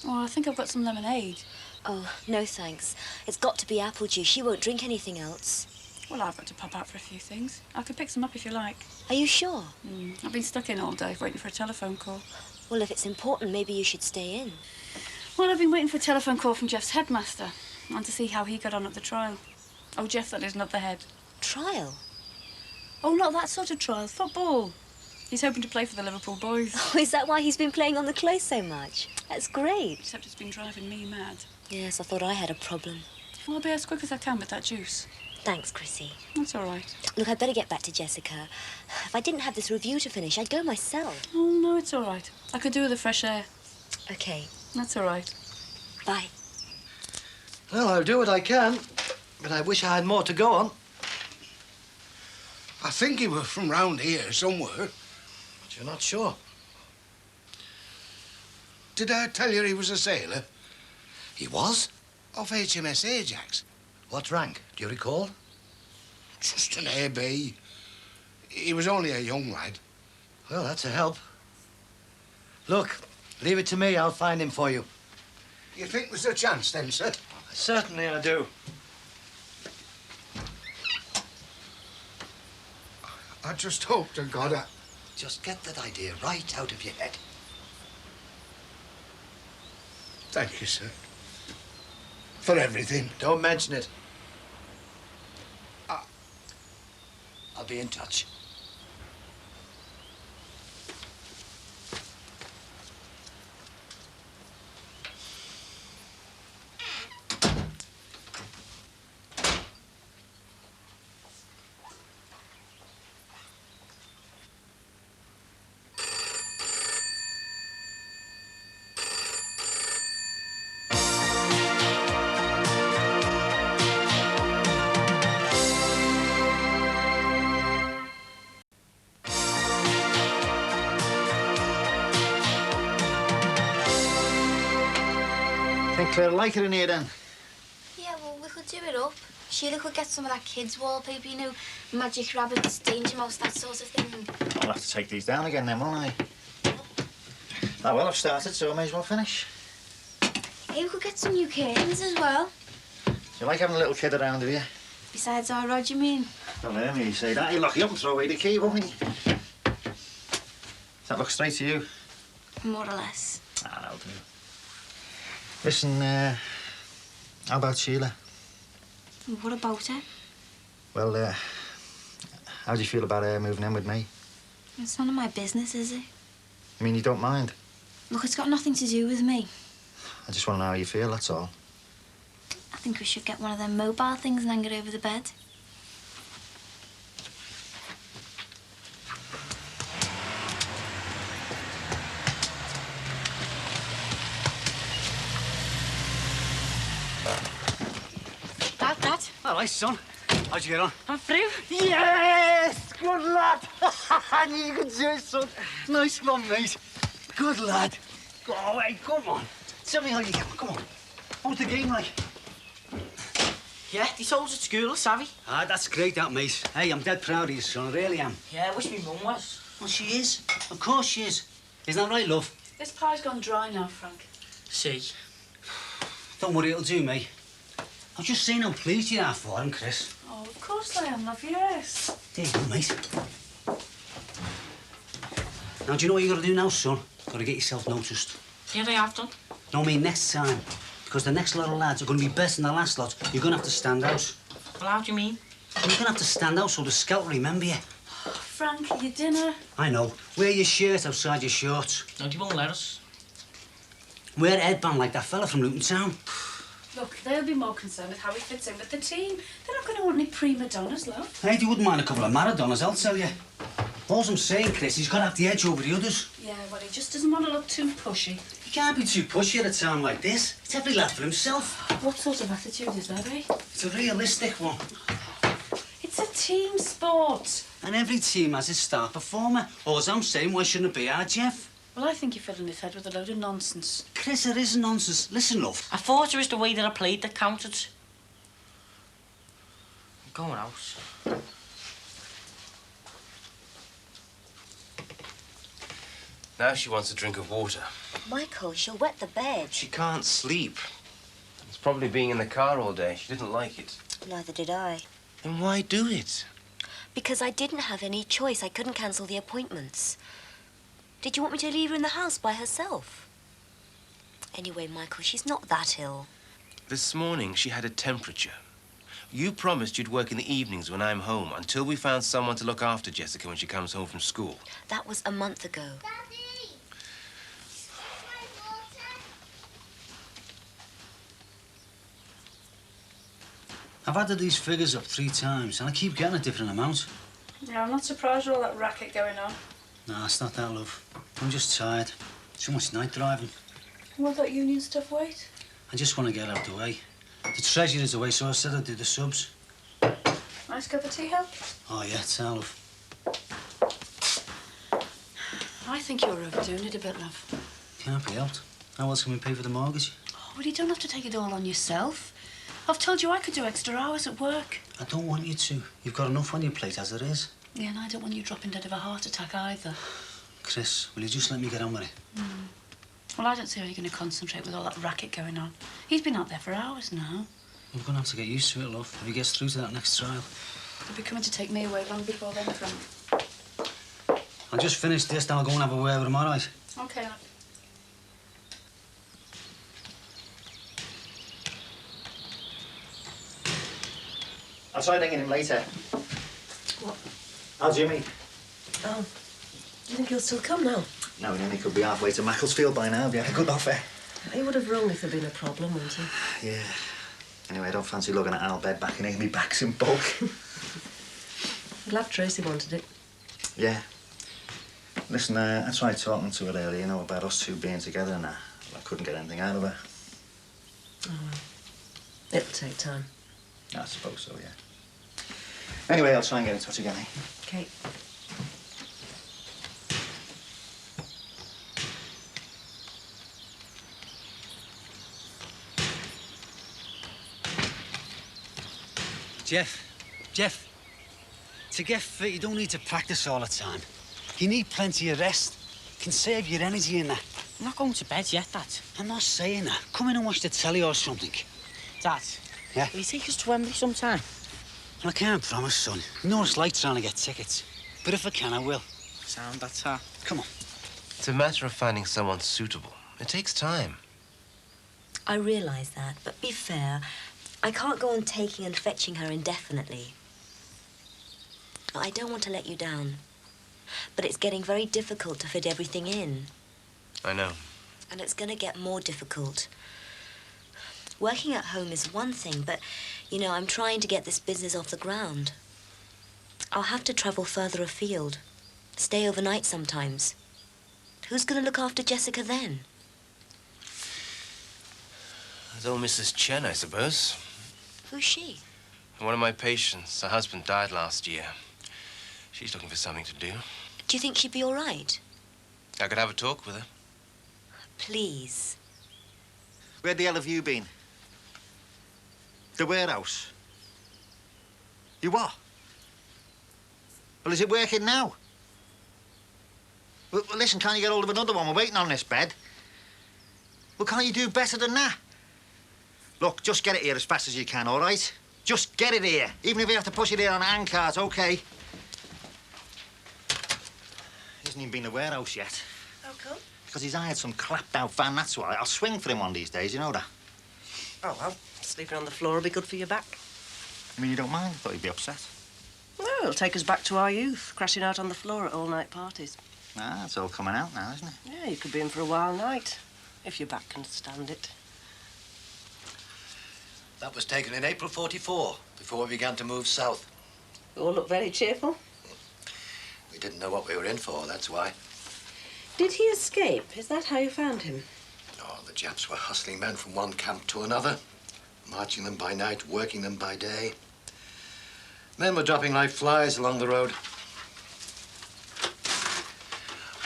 Oh, I think I've got some lemonade. Oh, no thanks. It's got to be apple juice. She won't drink anything else. Well, I've got to pop out for a few things. I could pick some up if you like. Are you sure? I've been stuck in all day waiting for a telephone call. Well, if it's important, maybe you should stay in. Well, I've been waiting for a telephone call from Jeff's headmaster and to see how he got on at the trial. Oh, Jeff, that is, not the head. Trial? Oh, not that sort of trial. Football. He's hoping to play for the Liverpool boys. Oh, is that why he's been playing on the clay so much? That's great. Except it's been driving me mad. Yes, I thought I had a problem. Well, I'll be as quick as I can with that juice. Thanks, Chrissy. That's all right. Look, I'd better get back to Jessica. If I didn't have this review to finish, I'd go myself. Oh, no, it's all right. I could do with the fresh air. OK. That's all right. Bye. Well, I'll do what I can, but I wish I had more to go on. I think he was from round here somewhere. But you're not sure. Did I tell you he was a sailor? He was? Off HMS Ajax. What rank? Do you recall? Just an AB. He was only a young lad. Well, that's a help. Look, leave it to me. I'll find him for you. You think there's a chance then, sir? Certainly I do. I just hope to God I... Just get that idea right out of your head. Thank you, sir. For everything. Don't mention it. I'll be in touch. Think Claire'll like it in here then? Yeah, well, we could do it up. Sheila could get some of that kids' wallpaper, you know, magic rabbits, danger mouse, that sort of thing. I'll have to take these down again then, won't I? Oh, well, I've started, so I may as well finish. Hey, we could get some new curtains as well. Do you like having a little kid around with you? Besides our Rod, you mean? Don't hear me say that. He'll lock you up and throw away the key, won't he? Does that look straight to you? More or less. Ah, that'll do. Listen, how about Sheila? What about her? Well, how do you feel about her moving in with me? It's none of my business, is it? I mean, you don't mind? Look, it's got nothing to do with me. I just want to know how you feel, that's all. I think we should get one of them mobile things and hang it over the bed. Dad. All right, son. How'd you get on? I'm through. Yes! Good lad! I knew you could do it, son. Nice one, mate. Good lad. Go away, come on. Tell me how you get on, come on. What was the game like? Yeah, they told us at school, savvy. Ah, that's great, that, mate. Hey, I'm dead proud of you, son. I really am. Yeah, I wish my mum was. Well, she is. Of course she is. Isn't that right, love? This pie's gone dry now, Frank. See? Don't worry, it'll do, mate. I'm just saying how pleased you are for him, Chris. Oh, of course I am, love, yes. There you go, mate. Now, do you know what you got to do now, son? Got to get yourself noticed. Yeah, they have done. No, I mean next time. Because the next lot of lads are going to be better than the last lot. You're going to have to stand out. Well, how do you mean? You're going to have to stand out so the scout will remember you. Frank, your dinner. I know. Wear your shirt outside your shorts. No, they won't let us. Wear a headband like that fella from Luton Town. Look, they'll be more concerned with how he fits in with the team. They're not going to want any prima donnas, love. Hey, you wouldn't mind a couple of Maradonas, I'll tell you. All I'm saying, Chris, he's got to have the edge over the others. Yeah, well, he just doesn't want to look too pushy. He can't be too pushy at a time like this. It's every lad for himself. What sort of attitude is that, eh? It's a realistic one. It's a team sport. And every team has its star performer. All I'm saying, why shouldn't it be our Jeff? Well, I think you're filling his head with a load of nonsense. Chris, it isn't nonsense. Listen, love. I thought it was the way that I played that counted. I'm going out. Now she wants a drink of water. Michael, she'll wet the bed. She can't sleep. It's probably being in the car all day. She didn't like it. Neither did I. Then why do it? Because I didn't have any choice. I couldn't cancel the appointments. Did you want me to leave her in the house by herself? Anyway, Michael, she's not that ill. This morning, she had a temperature. You promised you'd work in the evenings when I'm home until we found someone to look after Jessica when she comes home from school. That was a month ago. Daddy! My water? I've added these figures up 3 times, and I keep getting a different amount. Yeah, I'm not surprised with all that racket going on. Nah, it's not that, love. I'm just tired. Too much night driving. Will that union stuff wait? I just want to get out of the way. The treasure is away, so I said I'd do the subs. Nice cup of tea, help? Oh, yeah, tell, love. I think you're overdoing it a bit, love. Can't be helped. How else can we pay for the mortgage? Oh, well, you don't have to take it all on yourself. I've told you I could do extra hours at work. I don't want you to. You've got enough on your plate as it is. Yeah, and I don't want you dropping dead of a heart attack either. Chris, will you just let me get on with it? Well, I don't see how you're going to concentrate with all that racket going on. He's been out there for hours now. We're going to have to get used to it, love, if he gets through to that next trial. They'll be coming to take me away long before then, Frank. I'll just finish this, then I'll go and have a word with him, all right? OK, love. I'll try ringing him later. What? How's Jimmy? Oh, do you think he'll still come now? No, he only could be halfway to Macclesfield by now. If he had a good offer. He would have rung if there'd been a problem, wouldn't he? Yeah. Anyway, I don't fancy looking at Al bed back in Amy backs in bulk. Glad Tracy wanted it. Yeah. Listen, I tried talking to her earlier, you know, about us two being together, and I couldn't get anything out of her. Oh, well. It'll take time. I suppose so, yeah. Anyway, I'll try and get in touch again, eh? Okay. Jeff, to get fit, you don't need to practice all the time. You need plenty of rest. Can save your energy in that. I'm not going to bed yet, Dad. I'm not saying that. Come in and watch the telly or something. Dad, Yeah? will you take us to Wembley sometime? Well, I can't promise, son. You know what it's like trying to get tickets. But if I can, I will. Sound, that's her. Come on. It's a matter of finding someone suitable. It takes time. I realise that, but be fair. I can't go on taking and fetching her indefinitely. I don't want to let you down, but it's getting very difficult to fit everything in. I know. And it's going to get more difficult. Working at home is one thing, but, you know, I'm trying to get this business off the ground. I'll have to travel further afield, stay overnight sometimes. Who's going to look after Jessica then? There's old Mrs. Chen, I suppose. Who's she? One of my patients. Her husband died last year. She's looking for something to do. Do you think she'd be all right? I could have a talk with her. Please. Where the hell have you been? The warehouse. You what? Well, is it working now? Well, listen, can't you get hold of another one? We're waiting on this bed. Well, can't you do better than that? Look, just get it here as fast as you can, all right? Just get it here. Even if you have to push it here on a handcart, OK. He hasn't even been to the warehouse yet. How come? Because he's hired some clapped-out van, that's why. I'll swing for him one of these days, you know that? Oh, well, sleeping on the floor will be good for your back. I mean, you don't mind? I thought you'd be upset. Well, it'll take us back to our youth, crashing out on the floor at all-night parties. Ah, it's all coming out now, isn't it? Yeah, you could be in for a wild night, if your back can stand it. That was taken in April '44, before we began to move south. You all look very cheerful. We didn't know what we were in for, that's why. Did he escape? Is that how you found him? Oh, the Japs were hustling men from one camp to another, marching them by night, working them by day. Men were dropping like flies along the road.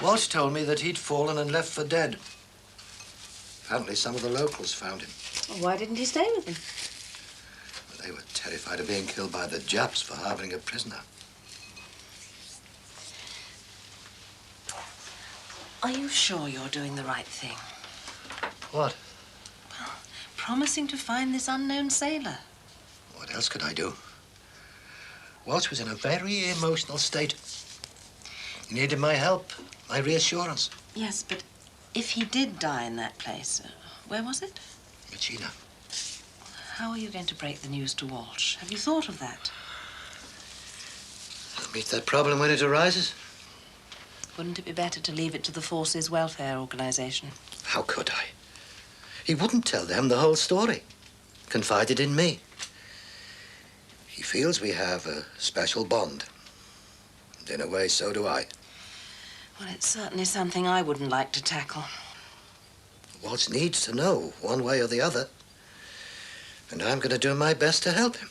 Walsh told me that he'd fallen and left for dead. Apparently some of the locals found him. Well, why didn't he stay with them? They were terrified of being killed by the Japs for harboring a prisoner. Are you sure you're doing the right thing? What? Promising to find this unknown sailor. What else could I do? Walsh was in a very emotional state. He needed my help, my reassurance. Yes, but if he did die in that place, where was it? Regina. How are you going to break the news to Walsh? Have you thought of that? I'll meet that problem when it arises. Wouldn't it be better to leave it to the Forces Welfare Organisation? How could I? He wouldn't tell them the whole story. Confided in me. He feels we have a special bond. And in a way, so do I. Well, it's certainly something I wouldn't like to tackle. Walsh needs to know, one way or the other. And I'm going to do my best to help him.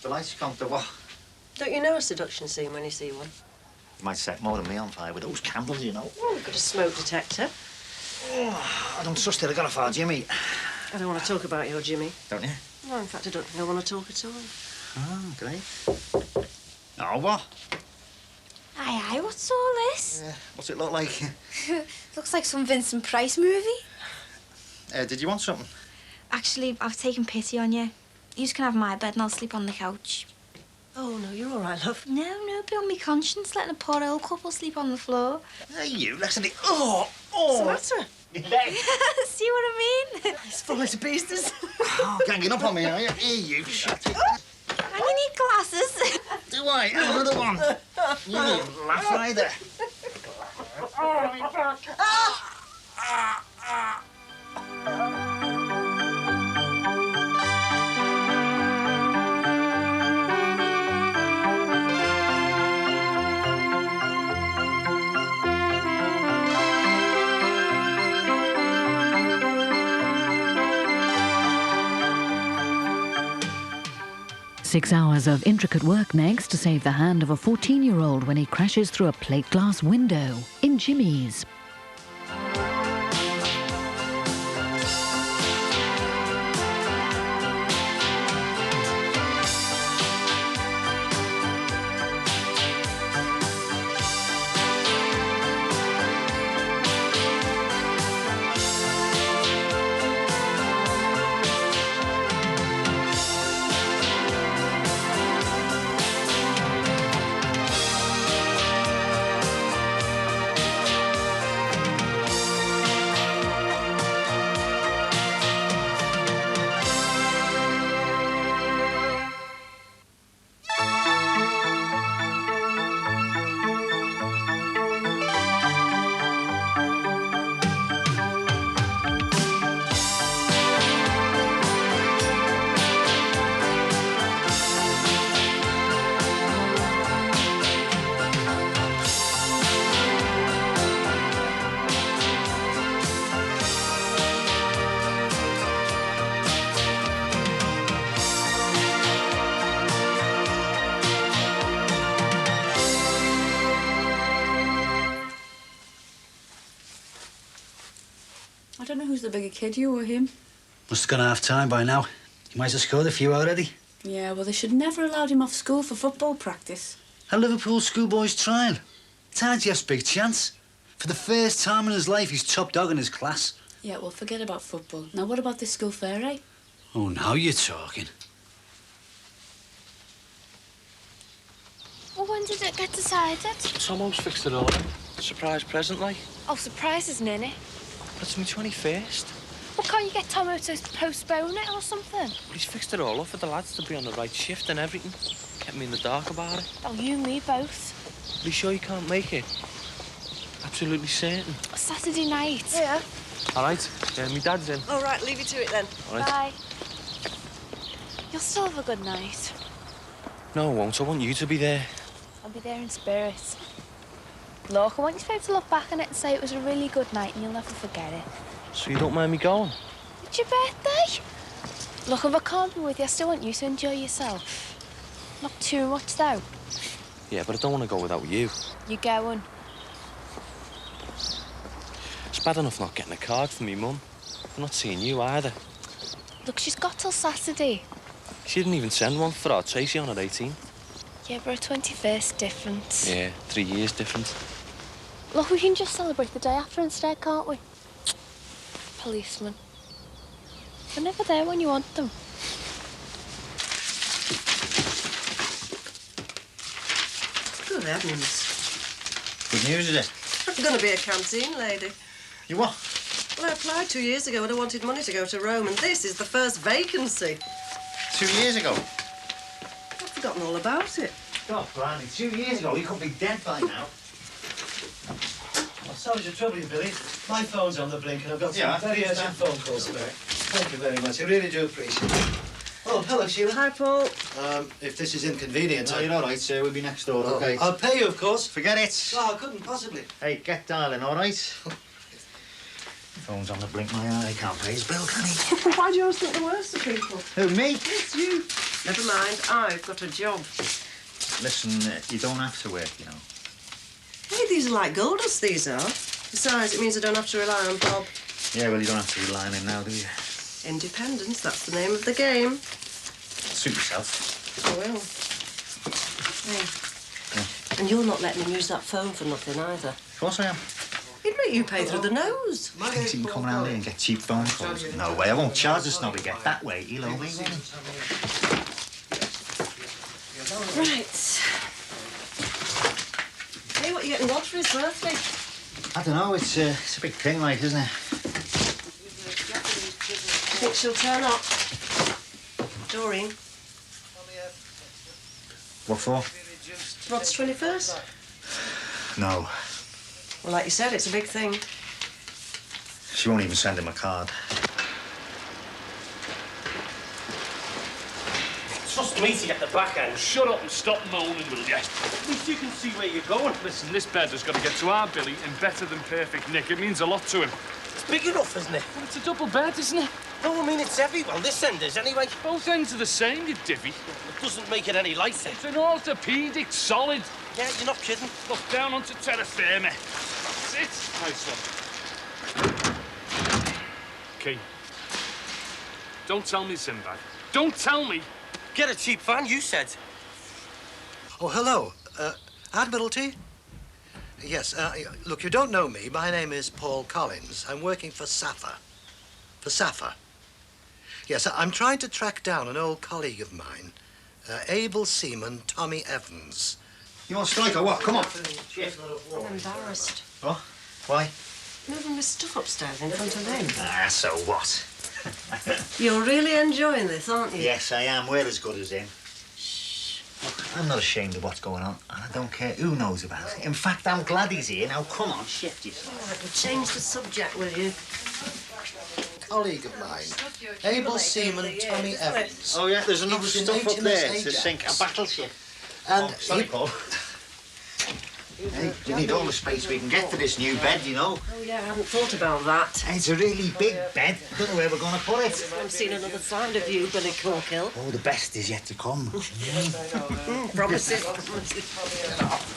The lights come to what? Don't you know a seduction scene when you see one? You might set more than me on fire with those candles, you know. Oh, we've got a smoke detector. Oh, I don't trust it. I got a fire, Jimmy. I don't want to talk about your Jimmy. Don't you? No, in fact, I don't think I want to talk at all. Oh, great. Oh, what? Aye, what's all this? What's it look like? Looks like some Vincent Price movie. Did you want something? Actually, I've taken pity on you. You can have my bed and I'll sleep on the couch. Oh, no, you're all right, love. No, be on me conscience letting a poor old couple sleep on the floor. Hey, you, listen to me. What's the matter? See what I mean? It's full of beasters. Oh, ganging up on me, are you? Here, you shut it. And you need glasses. Do I? Have another one. You needn't laugh either. Six hours of intricate work next to save the hand of a 14-year-old when he crashes through a plate glass window in Jimmy's. I don't know who's the bigger kid, you or him. Must have gone half time by now. You might have scored a few already. Yeah, well, they should never allowed him off school for football practice. A Liverpool schoolboy's trying. It's Jeff's big chance. For the first time in his life, he's top dog in his class. Yeah, well, forget about football. Now, what about this school fair, eh? Oh, now you're talking. Well, when did it get decided? Tomo's fixed it all in. Surprise present, like. Oh, surprise, isn't it? That's my 21st. Well, can't you get Tomo to postpone it or something? Well, he's fixed it all up for the lads to be on the right shift and everything. Kept me in the dark about it. Oh, you and me both. Are you sure you can't make it? Absolutely certain. Saturday night. Yeah. All right. Yeah, my dad's in. All right, leave you to it then. All right. Bye. You'll still have a good night. No, I won't. I want you to be there. I'll be there in spirit. Look, I want you to be able to look back on it and say it was a really good night and you'll never forget it. So you don't mind me going? It's your birthday. Look, if I can't be with you, I still want you to enjoy yourself. Not too much, though. Yeah, but I don't want to go without you. You're going. It's bad enough not getting a card from me mum. I'm not seeing you either. Look, she's got till Saturday. She didn't even send one for our Tracy on at 18. Yeah, but her 21st different. Yeah, 3 years different. Look, we can just celebrate the day after instead, can't we? Policeman. They're never there when you want them. Good heavens. Good news, is it? I'm going to be a canteen lady. You what? Well, I applied 2 years ago when I wanted money to go to Rome, and this is the first vacancy. 2 years ago? I've forgotten all about it. God, Brandy, 2 years ago, you could be dead by now. Well, sorry to trouble you, Billy. My phone's on the blink and I've got some very urgent phone calls to make. Thank you very much. I really do appreciate it. Oh, hello, Sheila. Hi, Paul. If this is inconvenient, No, you're all right, sir. We'll be next door, OK? I'll pay you, of course. Forget it. Oh, I couldn't possibly. Hey, get darling, all right? Phone's on the blink, my eye. He can't pay his bill, can he? Why do you always think the worst of people? Who, me? It's you. Never mind, I've got a job. Listen, you don't have to work, you know. Hey, these are like gold dust, these are. Besides, it means I don't have to rely on Bob. Yeah, well, you don't have to rely on him now, do you? Independence, that's the name of the game. Suit yourself. I will. Hey. And you're not letting him use that phone for nothing either. Of course I am. He'd make you pay through the nose. He thinks he can come around here and get cheap phone calls. No way, I won't charge the snobby get that way. He'll owe me, won't he? Right. Hey, what are you getting God for his birthday? I don't know, it's a big thing, like, isn't it? Think she'll turn up? Doreen. What for? Rod's 21st. No. Well, like you said, it's a big thing. She won't even send him a card. Trust me to get the backhand. Shut up and stop moaning, will you? At least you can see where you're going. Listen, this bed has got to get to our Billy in better than perfect nick. It means a lot to him. It's big enough, isn't it? Well, it's a double bed, isn't it? No, I mean, it's heavy. Well, this end is, anyway. Both ends are the same, you divvy. It doesn't make it any lighter. It's an orthopedic, solid. Yeah, you're not kidding. Look, down onto terra firma. That's it. Nice one. Key. Don't tell me, Sinbad. Don't tell me. Get a cheap van, you said. Oh, hello. Admiralty? Yes, look, you don't know me. My name is Paul Collins. I'm working for Safa. For Safa. Yes, I'm trying to track down an old colleague of mine, able seaman Tommy Evans. You want strike or what? Come on. I'm embarrassed. What? Why? Moving this stuff upstairs in front of him. Ah, so what? You're really enjoying this, aren't you? Yes, I am. We're as good as him. Look, I'm not ashamed of what's going on, and I don't care who knows about it. In fact, I'm glad he's here. Now, come on, shift yourself. All right, well, change the subject, will you? Colleague of mine, able seaman Tommy Evans. Oh, yeah, there's He enough was in stuff up HMS there to Ajax. sink a battleship. And oh, sorry, Paul. Hey, you need all the space we can get for this new bed, you know. Oh, yeah, I hadn't thought about that. It's a really big bed. I don't know where we're going to put it. I've seen another side of you, Billy Corkill. Oh, the best is yet to come. Promises.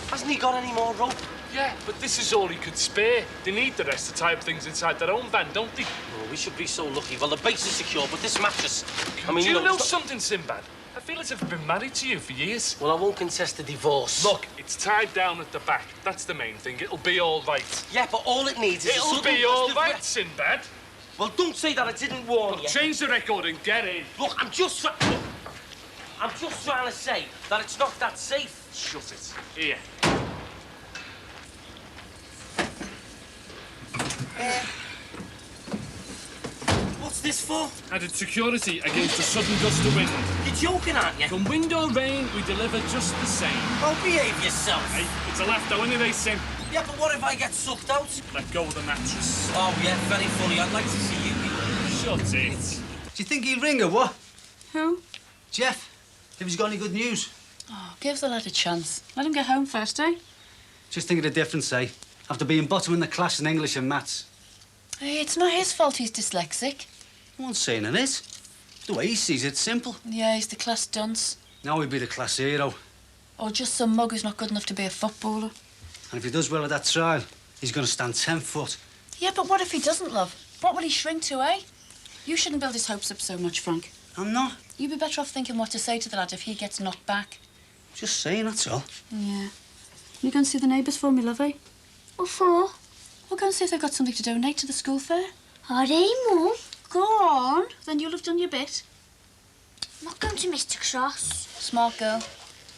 Hasn't he got any more rope? Yeah, but this is all he could spare. They need the rest to tie up things inside their own van, don't they? Oh, we should be so lucky. Well, the base is secure, but this mattress... I mean, Do you know it's not- something, Sinbad? I feel as if I've been married to you for years. Well, I won't contest the divorce. Look, it's tied down at the back. That's the main thing. It'll be all right. Yeah, but all it needs is a It'll sudden be all gust of right, Sinbad. Well, don't say that I didn't warn Look, you. change the record and get in. Look, I'm just trying to say that it's not that safe. Shut it. Here. What's this for? Added security against a sudden gust of wind. You're joking, aren't you? From wind or rain, we deliver just the same. Oh, behave yourself. Hey, it's a laugh though, anyway, Sim. Yeah, but what if I get sucked out? Let go of the mattress. Oh, yeah, very funny. I'd like to see you. Shut it. Do you think he'll ring her, what? Who? Jeff, if he's got any good news. Oh, give the lad a chance. Let him get home first, eh? Just think of the difference, eh? After being bottom in the class in English and maths. Hey, it's not his fault he's dyslexic. I won't say it is. The way he sees it's simple. Yeah, he's the class dunce. Now he'll be the class hero. Or just some mug who's not good enough to be a footballer. And if he does well at that trial, he's going to stand 10 foot. Yeah, but what if he doesn't, love? What will he shrink to, eh? You shouldn't build his hopes up so much, Frank. I'm not. You'd be better off thinking what to say to the lad if he gets knocked back. Just saying, that's all. Yeah. You go and see the neighbours for me, lovey? What for? We'll go and see if they've got something to donate to the school fair. Are they, Mum? Go on. Then you'll have done your bit. I'm not going to Mr. Cross. Smart girl.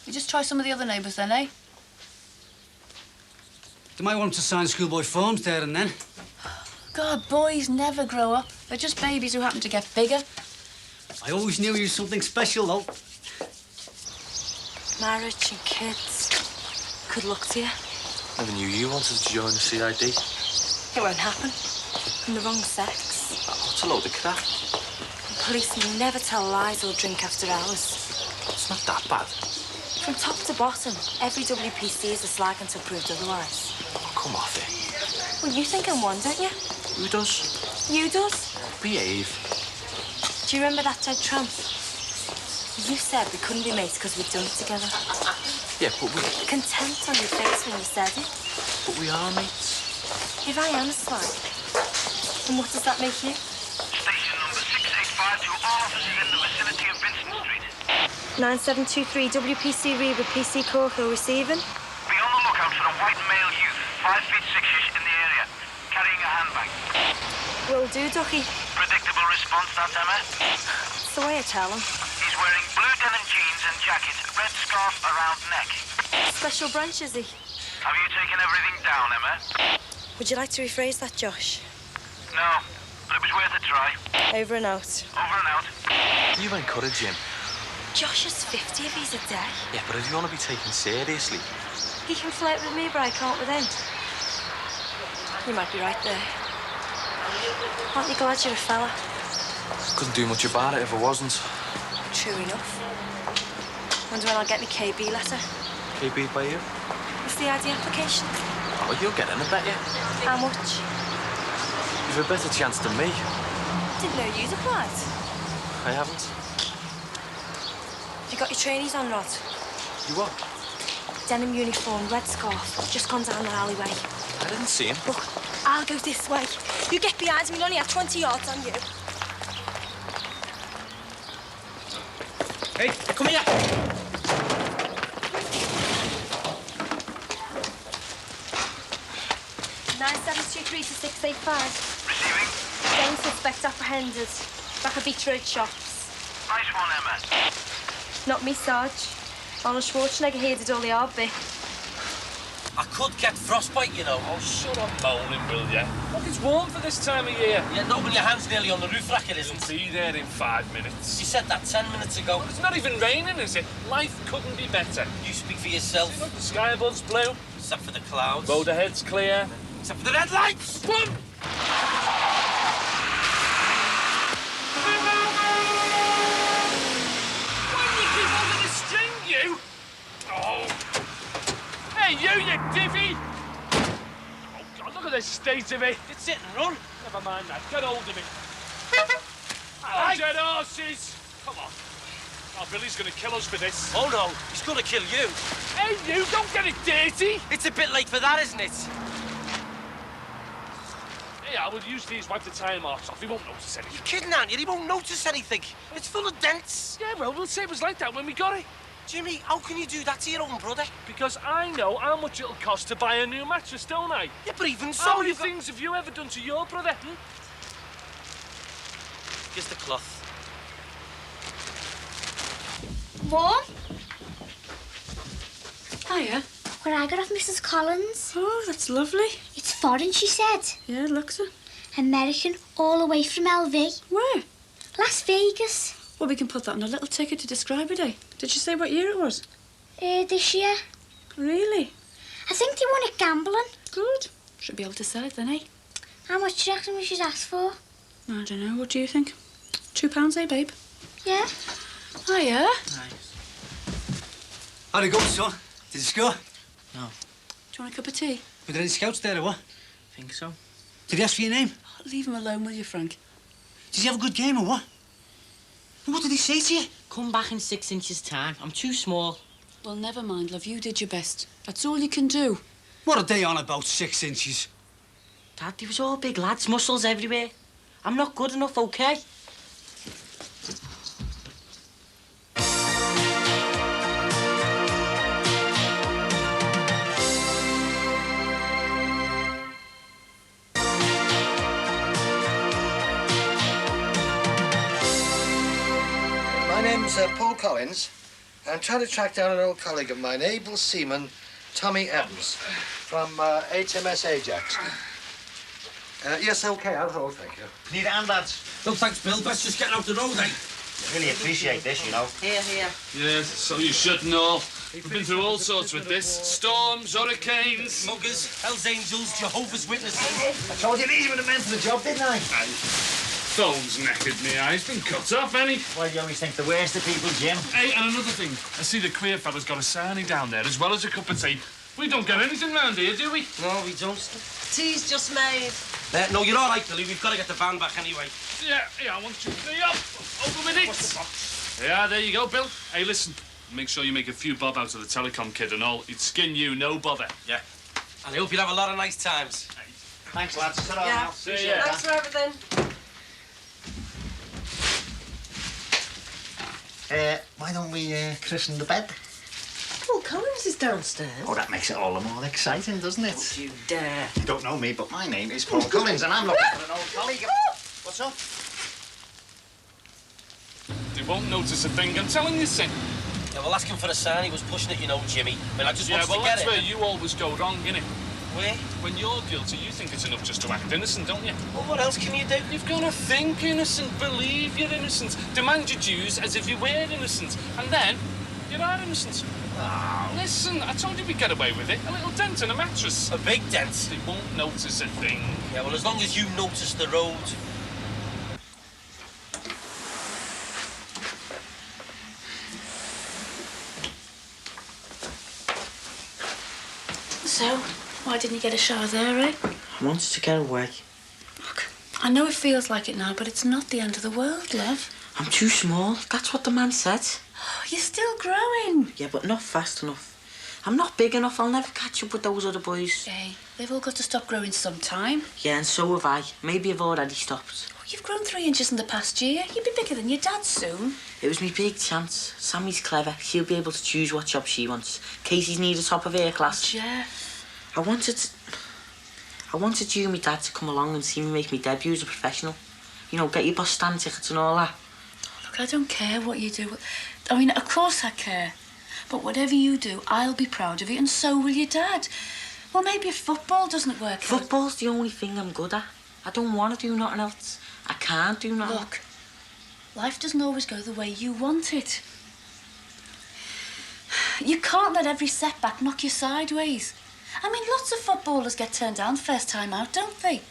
You just try some of the other neighbours then, eh? They might want to sign schoolboy forms there and then. God, boys never grow up. They're just babies who happen to get bigger. I always knew you was something special, though. Marriage and kids. Good luck to you. Never knew you wanted to join the CID. It won't happen. I'm the wrong sex. What's a load of crap? Policemen never tell lies or drink after hours. It's not that bad. From top to bottom, every WPC is a slag until proved otherwise. Oh, come off it. Well, you think I'm one, don't you? Who does? You does? Behave. Do you remember that dead tramp? You said we couldn't be mates because we'd done it together. Yeah, but we... Contempt on your face when you said it. But we are mates. If I am a slag, then what does that make you? Station number 685 to all officers in the vicinity of Vincent Street. 9723 WPC Reba PC Corco receiving. Be on the lookout for a white male youth, 5 feet 6-ish in the area, carrying a handbag. Will do, Ducky. Predictable response, that, Emma? That's the way I tell him. He's wearing blue denim jeans and jacket, red scarf around neck. Special branch, is he? Have you taken everything down, Emma? Would you like to rephrase that, Josh? No, but it was worth a try. Over and out. Over and out. You encourage him. Josh is 50 if he's a day. Yeah, but if you want to be taken seriously... He can flirt with me, but I can't with him. You might be right there. Aren't you glad you're a fella? Couldn't do much about it if I wasn't. True enough. Wonder when I'll get my KB letter. KB by you? It's the ID application. Oh, you'll get in, I bet you. How much? You've a better chance than me. Didn't know you'd applied. I haven't. You got your trainees on, Rod? You what? Denim uniform, red scarf. Just gone down the alleyway. I didn't see him. Look, I'll go this way. You get behind me and only have 20 yards on you. Hey, come here. 9723 to 685. Receiving. Same suspect apprehended. Back at Beach Road shops. Nice one, Emma. Not me, Sarge. Arnold Schwarzenegger here did all the hard bit. I could get frostbite, you know. Oh, shut up moaning, will ya? Look, it's warm for this time of year. Yeah, no, but your hand's nearly on the roof rack, it isn't. It'll be there in 5 minutes. You said that 10 minutes ago. But it's not even raining, is it? Life couldn't be better. You speak for yourself. Look, the sky above's blue. Except for the clouds. Road ahead's clear. Except for the red lights. Boom! You! Oh! Hey, you divvy! Oh, God, look at the state of it. It's it and run. Never mind that. Get hold of it. Oh, dead horses! Come on. Oh, Billy's going to kill us for this. Oh, no. He's going to kill you. Hey, you! Don't get it dirty! It's a bit late for that, isn't it? Hey, I will use these, wipe the tyre marks off. He won't notice anything. You're kidding, aren't you? He won't notice anything. It's full of dents. Yeah, well, we'll say it was like that when we got it. Jimmy, how can you do that to your own brother? Because I know how much it'll cost to buy a new mattress, don't I? Yeah, but even so... How many things have you ever done to your brother? Here's the cloth. Mom? Hiya. Where I got off Mrs. Collins. Oh, that's lovely. It's foreign, she said. Yeah, looks it. American, all the way from LV. Where? Las Vegas. Well, we can put that on a little ticket to describe it, eh? Did she say what year it was? This year. Really? I think they won it gambling. Good. Should be able to sell it then, eh? How much do you reckon we should ask for? I don't know. What do you think? £2, eh, babe? Yeah. Hiya. Nice. How'd it go, son? Did you score? No. Do you want a cup of tea? Were there any scouts there or what? Think so. Did he ask for your name? Oh, leave him alone, will you, Frank? Did you have a good game or what? What did he say to you? Come back in 6 inches' time. I'm too small. Well, never mind, love. You did your best. That's all you can do. What are they on about, 6 inches? Dad, they was all big lads, muscles everywhere. I'm not good enough, OK? My name's Paul Collins. I'm trying to track down an old colleague of mine, able seaman Tommy Evans. From HMS Ajax. Yes, OK, I'll hold, thank you. Need a hand, lads? No, thanks, Bill. Best just get out the road, eh? Really appreciate this, you know. Here. Yes, so you should know. We've been through all sorts with this. Storms, hurricanes. Muggers, Hell's Angels, Jehovah's Witnesses. I told you these were the men for the job, didn't I? Phone's knackered me eye's been cut off, any. Well, you always think the worst of people, Jim. Hey, and another thing. I see the queer fella's got a sarnie down there, as well as a cup of tea. We don't get anything round here, do we? No, we don't. Tea's just made. No, you're all right, Billy. We've got to get the van back anyway. Yeah, I want you to be up. Over with it. Yeah, there you go, Bill. Hey, listen. Make sure you make a few bob out of the telecom kid and all. He'd skin you, no bother. Yeah. And I hope you'll have a lot of nice times. Thanks, lads. Ta-ra Yeah. now. See ya. Thanks for everything. Why don't we christen the bed? Paul Collins is downstairs. Oh, that makes it all the more exciting, doesn't it? Don't you dare. You don't know me, but my name is Paul Collins, and I'm looking for an old colleague. What's up? They won't notice a thing, I'm telling you, Sin. Yeah, well, asking for a sign, he was pushing it, you know, Jimmy. I mean, I just wanted to get that's it. where you always go wrong, innit? Where? When you're guilty, you think it's enough just to act innocent, don't you? Well, what else can you do? You've got to think innocent, believe you're innocent, demand your dues as if you were innocent, and then you are innocent. Oh, listen, I told you we'd get away with it. A little dent in a mattress. A big dent? They won't notice a thing. Yeah, well, as long as you notice the road. So, why didn't you get a shower there, eh? I wanted to get away. Look, I know it feels like it now, but it's not the end of the world, love. I'm too small. That's what the man said. Oh, you're still growing. Yeah, but not fast enough. I'm not big enough. I'll never catch up with those other boys. Hey, they've all got to stop growing sometime. Yeah, and so have I. Maybe I've already stopped. Oh, you've grown 3 inches in the past year. You'll be bigger than your dad soon. It was my big chance. Sammy's clever. She'll be able to choose what job she wants. Casey's near the top of her class. Jeff. I wanted you and my dad to come along and see me make my debut as a professional. You know, get your bus stand tickets and all that. Look, I don't care what you do. I mean, of course I care. But whatever you do, I'll be proud of you, and so will your dad. Well, maybe if football doesn't work out... Football's the only thing I'm good at. I don't want to do nothing else. I can't do nothing. Look, life doesn't always go the way you want it. You can't let every setback knock you sideways. I mean, lots of footballers get turned down first time out, don't they?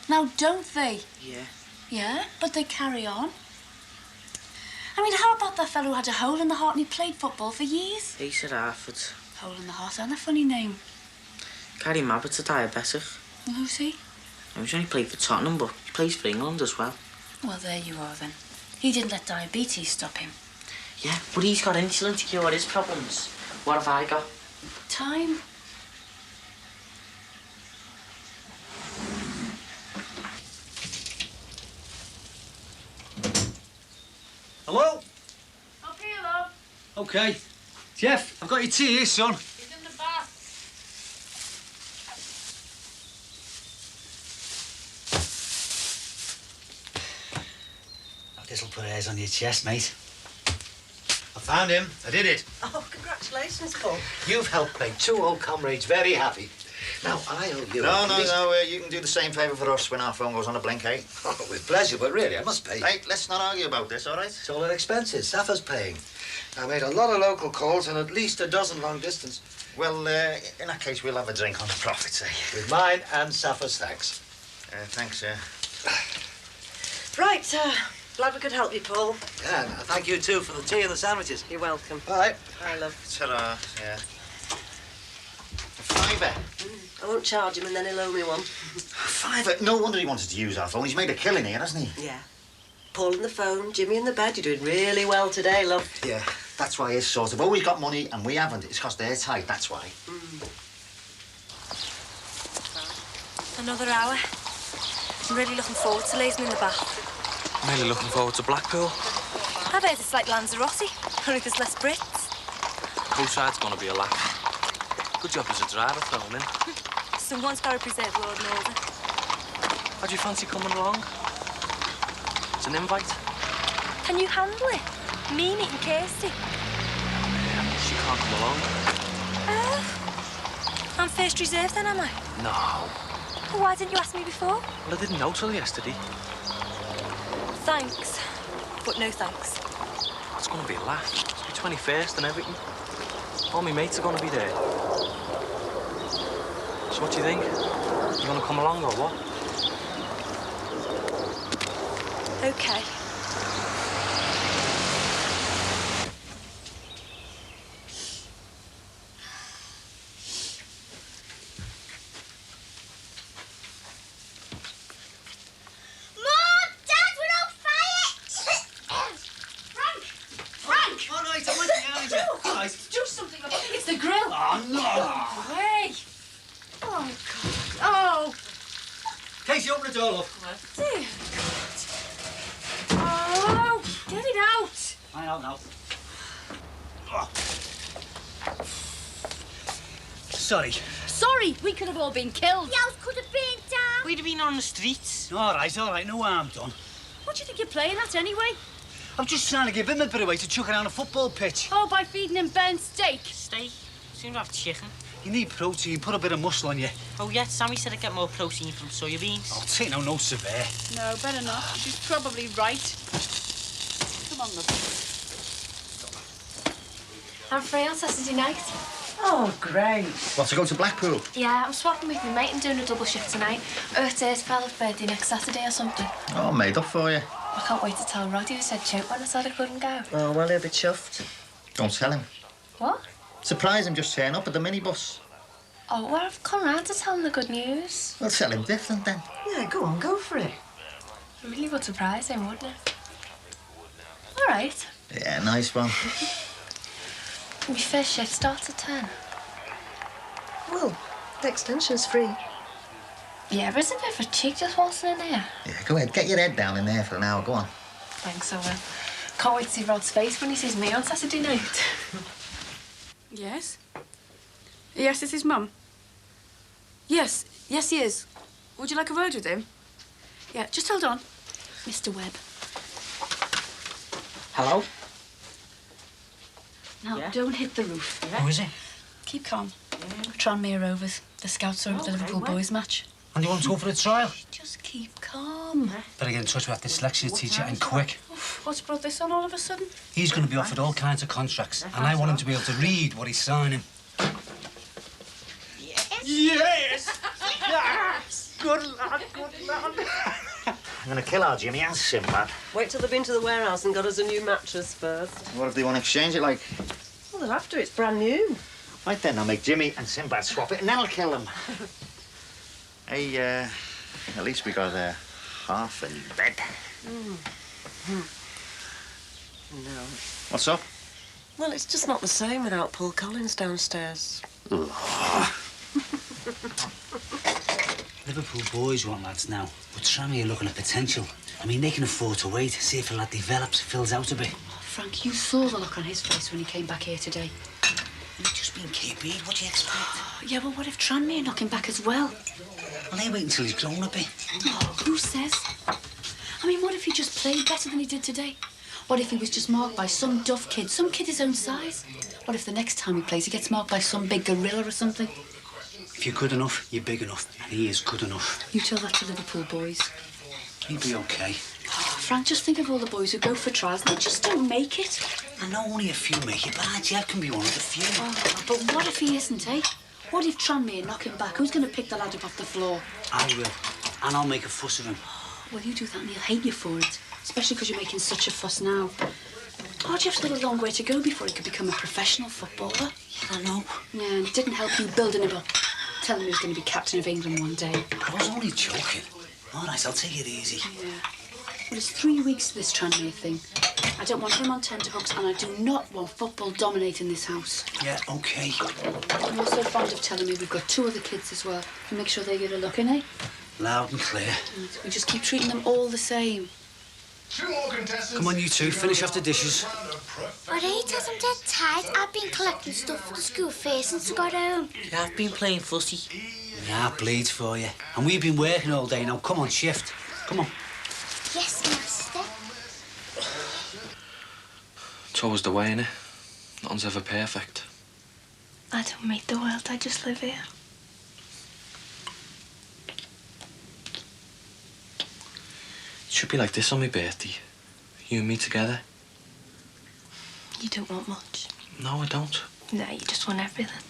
Now, don't they? Yeah. Yeah, but they carry on. I mean, how about that fellow who had a hole in the heart and he played football for years? Ace at Hartford. Hole in the heart and a funny name. Gary Mabbitt's a diabetic. And who's he? He was only played for Tottenham, but he plays for England as well. Well, there you are then. He didn't let diabetes stop him. Yeah, but he's got insulin to cure his problems. What have I got? Time. Hello? Up here, love. OK. Jeff, I've got your tea here, son. He's in the bath. Oh, this'll put hairs on your chest, mate. I found him. I did it. Oh, congratulations, Paul. You've helped make 2 old comrades very happy. Now, I owe you... No, you can do the same favour for us when our phone goes on a blink, eh? Oh, with pleasure, but really, I must pay. Hey, let's not argue about this, all right? It's all our expenses. Safa's paying. I made a lot of local calls and at least a dozen long distance. Well, in that case, we'll have a drink on the profits, eh? With mine and Safa's thanks. Thanks, Right, glad we could help you, Paul. Yeah, and thank you, too, for the tea and the sandwiches. You're welcome. Bye. Bye, love. Ta-ra, yeah. £5. I won't charge him and then he'll owe me one. £5? No wonder he wanted to use our phone. He's made a killing here, hasn't he? Yeah. Paul in the phone, Jimmy in the bed. You're doing really well today, love. Yeah, that's why his sort of always got money and we haven't. It's because they're tight, that's why. Another hour. I'm really looking forward to lazing in the bath. I'm really looking forward to Blackpool. I bet it's like Lanzarote, only there's less Brits. Brooside's gonna be a laugh. Good job as a driver, thrown in. Someone's got to preserve law and order. How do you fancy coming along? It's an invite. Can you handle it? Me meeting Kirsty? She can't come along. I'm first reserve then, am I? No. Well, why didn't you ask me before? Well, I didn't know till yesterday. Thanks, but no thanks. It's going to be a laugh. It's my 21st and everything. All my mates are going to be there. So what do you think? You going to come along or what? Okay. Mom! Dad, we're on fire! Frank! All right, I went behind you. All right. Do something about it. It's the grill. Oh, no! Hey! Oh, God. Oh! Casey, open the door, love. Dear God. Oh! Get it out! I know now. Oh. Sorry. Sorry, we could have all been killed. The house could have been down. We'd have been on the streets. All right, no harm done. What do you think you're playing at anyway? I'm just trying to give him a bit of way to chuck around a football pitch. Oh, by feeding him burnt steak. Steak? Seem to have chicken. You need protein, put a bit of muscle on you. Oh, yeah, Sammy said I'd get more protein from soybeans. Oh, take no notice of her. No, better not. She's probably right. Come on, love. I'm free on Saturday night. Oh, great. What, to go to Blackpool? Yeah, I'm swapping with my mate and doing a double shift tonight. Earth's fella's birthday next Saturday or something. Oh, made up for you. I can't wait to tell Roddy who said choke when I said I couldn't go. Oh, well, he'll be chuffed. Don't tell him. What? Surprise him, just turn up at the minibus. Oh, well, I've come round to tell him the good news. Well, tell him different then. Yeah, go on, go for it. Really would surprise him, wouldn't it? All right. Yeah, nice one. My first shift starts at 10. Well, the extension's free. Yeah, but it's a bit of a cheek just waltzing in here. Yeah, go ahead, get your head down in there for an hour, go on. Thanks, I will. Can't wait to see Rod's face when he sees me on Saturday night. Yes? Yes, it's his mum. Yes, yes, he is. Would you like a word with him? Yeah, just hold on. Mr. Webb. Hello? Now, Yeah? don't hit the roof. Who is it? Keep calm. Tranmere Rovers. The scouts are at the Liverpool boys match. And you want to go for a trial? Just keep calm. Better get in touch with that dyslexia teacher and quick. What's brought this on all of a sudden? He's going to be offered all kinds of contracts, and I want him to be able to read what he's signing. Yes! Yes! Good lad, good lad. I'm going to kill our Jimmy and Sinbad. Wait till they've been to the warehouse and got us a new mattress first. What if they want to exchange it, like? Well, they'll have to. It's brand new. Right then, I'll make Jimmy and Sinbad swap it, and then I'll kill them. Hey, at least we got half in bed. No. What's up? Well, it's just not the same without Paul Collins downstairs. Liverpool boys want lads now, but Tranmere are looking at potential. I mean, they can afford to wait, see if a lad develops, fills out a bit. Frank, you saw the look on his face when he came back here today. He's just been KP'd, what do you expect? Yeah, well, what if Tranmere knock him back as well? Well, they wait until he's grown a bit. Oh, who says? I mean, what if he just played better than he did today? What if he was just marked by some duff kid, some kid his own size? What if the next time he plays, he gets marked by some big gorilla or something? If you're good enough, you're big enough, and he is good enough. You tell that to Liverpool boys. He'll be okay. Oh, Frank, just think of all the boys who go for trials and they just don't make it. I know only a few make it, but Jeff can be one of the few. Oh, but what if he isn't, eh? What if Tranmere knock him back? Who's going to pick the lad up off the floor? I will, and I'll make a fuss of him. Well, you do that and he'll hate you for it, especially because you're making such a fuss now. Oh, Jeff's got a long way to go before he could become a professional footballer. I know. Yeah, and it didn't help you building him up. Telling him he was going to be captain of England one day. I was only joking. All right, I'll take it easy. Yeah. Well, it's 3 weeks to this Tranmere thing. I don't want him on tenterhooks, and I do not want football dominating this house. Yeah, OK. I'm also fond of telling me we've got 2 other kids as well. And make sure they get a look in, eh? Loud and clear. We just keep treating them all the same. Come on, you two, finish off the dishes. All right, as I'm dead tired, I've been collecting stuff for the school fair since I got home. Yeah, I've been playing footy. Yeah, bleeds for you. And we've been working all day now. Come on, shift. Come on. Yes, master. It's always the way, innit? Nothing's ever perfect. I don't make the world, I just live here. be like this on my birthday. You and me together. You don't want much. No, I don't. No, you just want everything.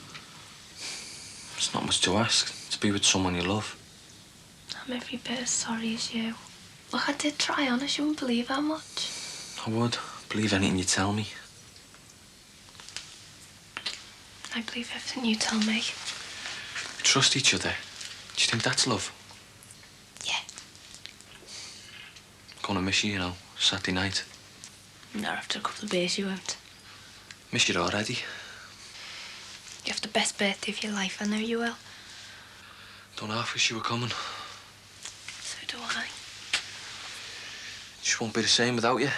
It's not much to ask. To be with someone you love. I'm every bit as sorry as you. Look, I did try, honest. You wouldn't believe how much. I would. Believe anything you tell me. I believe everything you tell me. We trust each other. Do you think that's love? Yeah. Gonna miss you, you know, Saturday night. No, after a couple of beers, you won't. Miss you already. You have the best birthday of your life, I know you will. Don't half wish you were coming. So do I. Just won't be the same without you.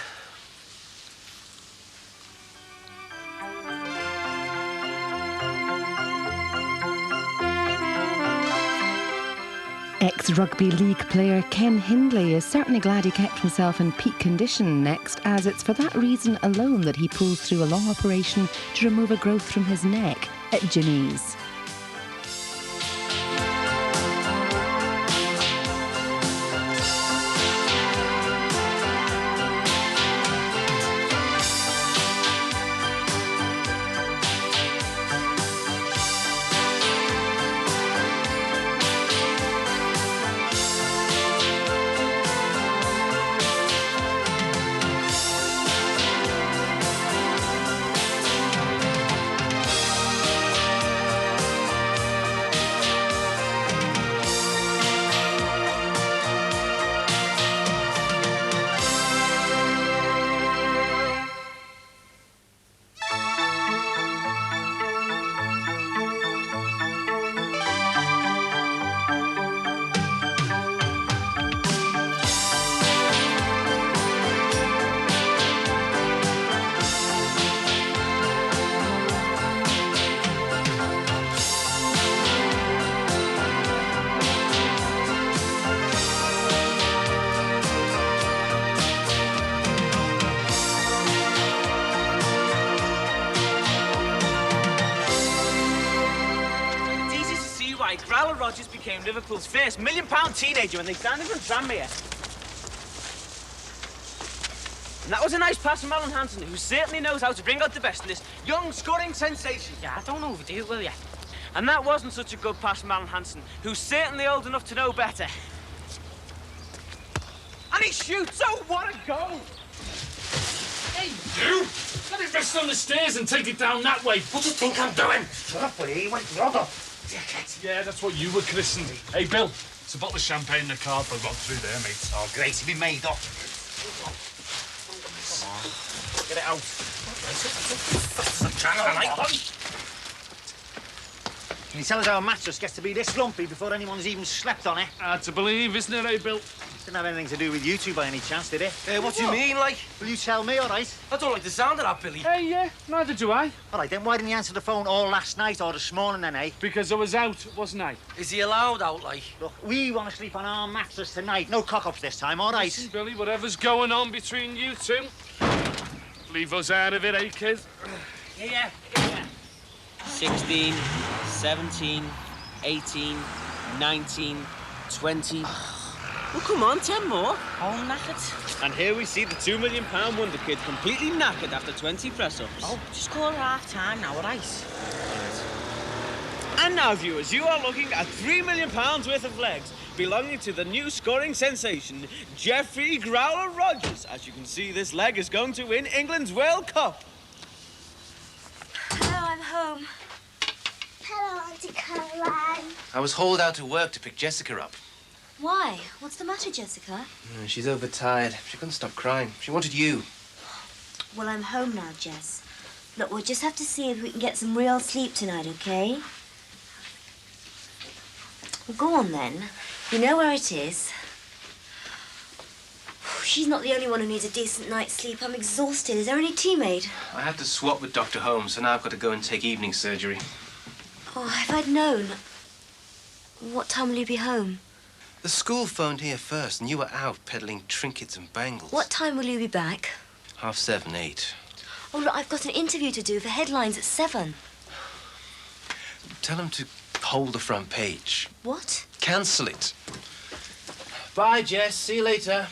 Ex-rugby league player Ken Hindley is certainly glad he kept himself in peak condition next, as it's for that reason alone that he pulls through a long operation to remove a growth from his neck at Jimmy's. Growler Rogers became Liverpool's first £1 million teenager when they signed him from Tranmere. And that was a nice pass from Alan Hansen, who certainly knows how to bring out the best in this young scoring sensation. Yeah, don't overdo it, will you? And that wasn't such a good pass from Alan Hansen, who's certainly old enough to know better. And he shoots! Oh, what a goal! Hey, you! Let it rest on the stairs and take it down that way. What do you think I'm doing? Shut up, will you? You went rubber. Yeah, that's what you were christened. Hey, Bill, it's a bottle of champagne in the car for Rob through there, mate. Oh, great, to be made up. Get it out. Can you tell us how a mattress gets to be this lumpy before anyone's even slept on it? Hard to believe, isn't it, eh, Bill? Didn't have anything to do with you two by any chance, did it? What do you mean, like? Will you tell me, all right? I don't like the sound of that, Billy. Hey, yeah, neither do I. All right, then why didn't you answer the phone all last night or this morning, then, eh? Because I was out, wasn't I? Is he allowed out, like? Look, we want to sleep on our mattress tonight. No cock-ups this time, all right? Listen, Billy, whatever's going on between you two, leave us out of it, eh, kid? Yeah. 16, 17, 18, 19, 20... Well, come on, 10 more. All knackered. And here we see the £2 million wonder kid completely knackered after 20 press-ups. Oh, just call her half-time now, all right? And now, viewers, you are looking at £3 million worth of legs belonging to the new scoring sensation, Jeffrey Growler Rogers. As you can see, this leg is going to win England's World Cup. Hello, I'm home. Hello, Auntie Caroline. I was hauled out to work to pick Jessica up. Why? What's the matter, Jessica? She's overtired. She couldn't stop crying. She wanted you. Well, I'm home now, Jess. Look, we'll just have to see if we can get some real sleep tonight, okay? Well, go on, then. You know where it is. She's not the only one who needs a decent night's sleep. I'm exhausted. Is there any tea made? I had to swap with Dr. Holmes, so now I've got to go and take evening surgery. Oh, if I'd known. What time will you be home? The school phoned here first, and you were out peddling trinkets and bangles. What time will you be back? 7:30, 8. Oh, look, I've got an interview to do for headlines at 7. Tell them to hold the front page. What? Cancel it. Bye, Jess. See you later.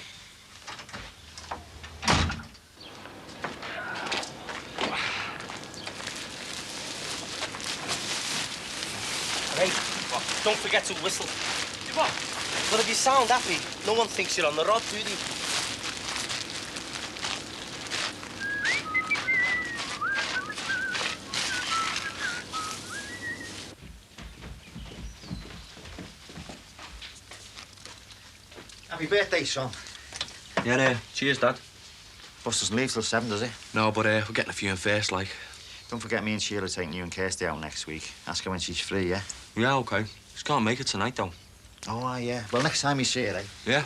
don't forget to whistle. What? But if you sound happy, no one thinks you're on the rod, do they? Happy birthday, son. Yeah, cheers, Dad. Boss doesn't leave till 7, does he? No, but we're getting a few in first, like. Don't forget me and Sheila taking you and Kirsty out next week. Ask her when she's free, yeah? Yeah, OK. Just can't make it tonight, though. Oh, yeah. Well, next time you see her, eh? Yeah.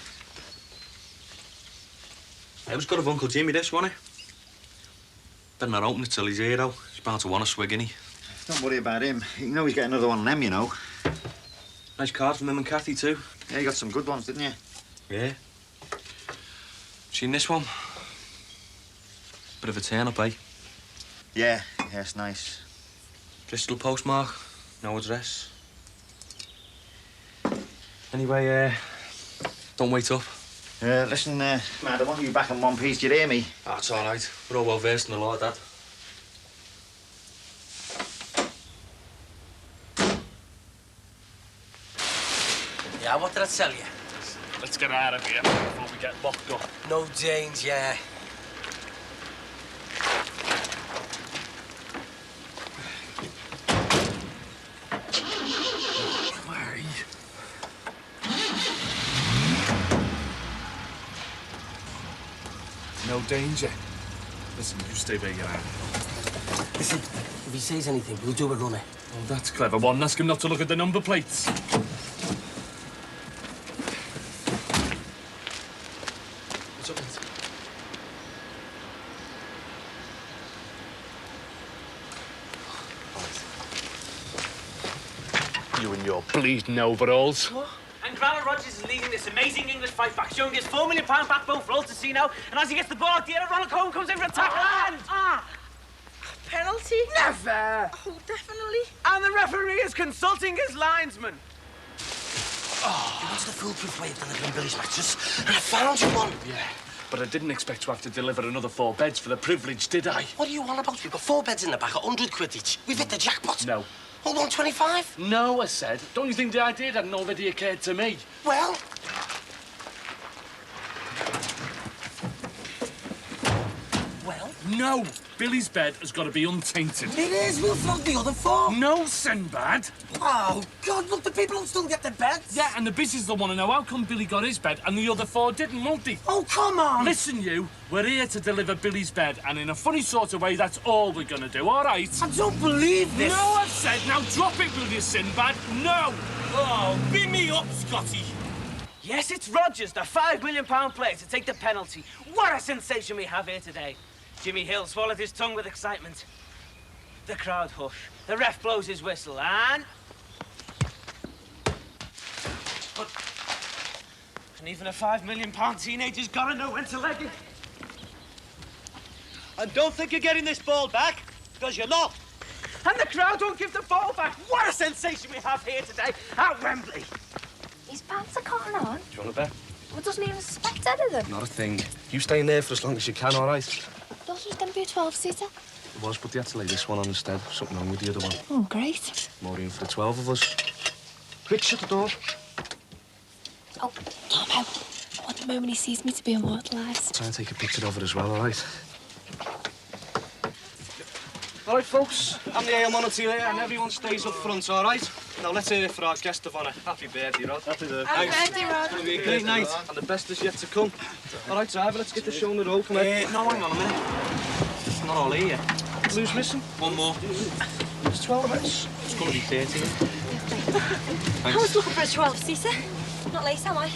It was good of Uncle Jimmy, this, wasn't it? Better not open it till he's here, though. He's bound to want a swig, innit? Don't worry about him. You know he's getting another one of them, you know. Nice card from him and Kathy, too. Yeah, you got some good ones, didn't you? Yeah. Seen this one? Bit of a turn-up, eh? Yeah, it's nice. Bristol postmark, no address. Anyway, don't wait up. Listen, man, I want you back in one piece, do you hear me? That's all right. We're all well versed in the law, Dad. Yeah, what did I tell you? Let's get out of here before we get locked up. No danger, yeah. No danger. Listen, you stay where you're at. Listen, if he says anything, we'll do a runner. Oh, that's clever one. Ask him not to look at the number plates. What's up, mate? You and your bleeding overalls. What? And Growler Rogers is leading this amazing English fight back, showing his £4 million backbone for all to see now. And as he gets the ball out the air, Ronald Cohen comes in for a tackle and... Penalty? Never! Oh, definitely. And the referee is consulting his linesman. Oh, you wanted a foolproof way of delivering Billy's matches, and I found you one. Yeah, but I didn't expect to have to deliver another 4 beds for the privilege, did I? What are you on about? We've got 4 beds in the back at 100 quid each. We've hit the jackpot. No. Oh, 125? No, I said. Don't you think the idea hadn't already occurred to me? Well... Well? No! Billy's bed has got to be untainted. It is. We'll flog the other 4. No, Sinbad. Oh, God, look, the people will still get their beds. Yeah, and the business will want to know how come Billy got his bed and the other 4 didn't, won't they? Oh, come on. Listen, you. We're here to deliver Billy's bed, and in a funny sort of way, that's all we're going to do, all right? I don't believe this. No, I've said. Now drop it, will you, Sinbad? No! Oh, beat me up, Scotty. Yes, it's Rogers, the £5 million player, to take the penalty. What a sensation we have here today. Jimmy Hill swallowed his tongue with excitement. The crowd hush. The ref blows his whistle and... And even a £5 million teenager's got to know when to leg it. And don't think you're getting this ball back, because you're not. And the crowd don't give the ball back. What a sensation we have here today at Wembley. His pants are cotton on. Do you want a bet? Well, doesn't even suspect anything. Not a thing. You stay in there for as long as you can, all right? I thought it was going to be a 12-seater. It was, but they had to lay this one on instead. Something wrong with the other one. Oh, great. More room for the 12 of us. Quick, shut the door. Oh, Tom, I want the moment he sees me to be immortalised. Try and take a picture of it as well, all right? All right, folks. I'm the ale monitor here, and everyone stays up front, all right? Now, let's hear it for our guest of honour. Happy birthday, Rod. Happy birthday. Happy birthday, Rod. It's going to be a great night, and the best is yet to come. All right, driver, let's get the show on the road. Come on. No, hang on a minute. Not all here yet. Who's missing? One more. It's 12 minutes. It's going to be 13. I was looking for a 12-seater. Not late, am I?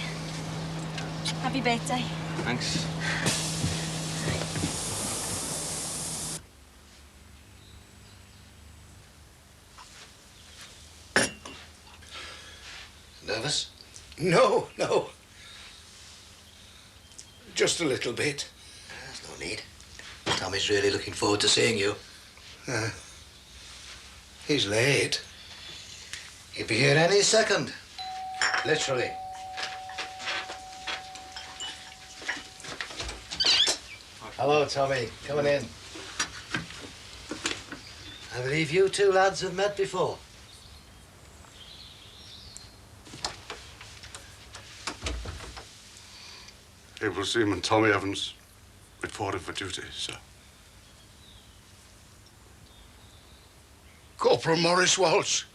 Happy birthday. Thanks. Nervous? No. Just a little bit. There's no need. Tommy's really looking forward to seeing you. He's late. He'll be here any second. Literally. Hello, Tommy. Coming in. I believe you two lads have met before. Able Seaman Tommy Evans, reported for duty, sir. Corporal Morris Walsh.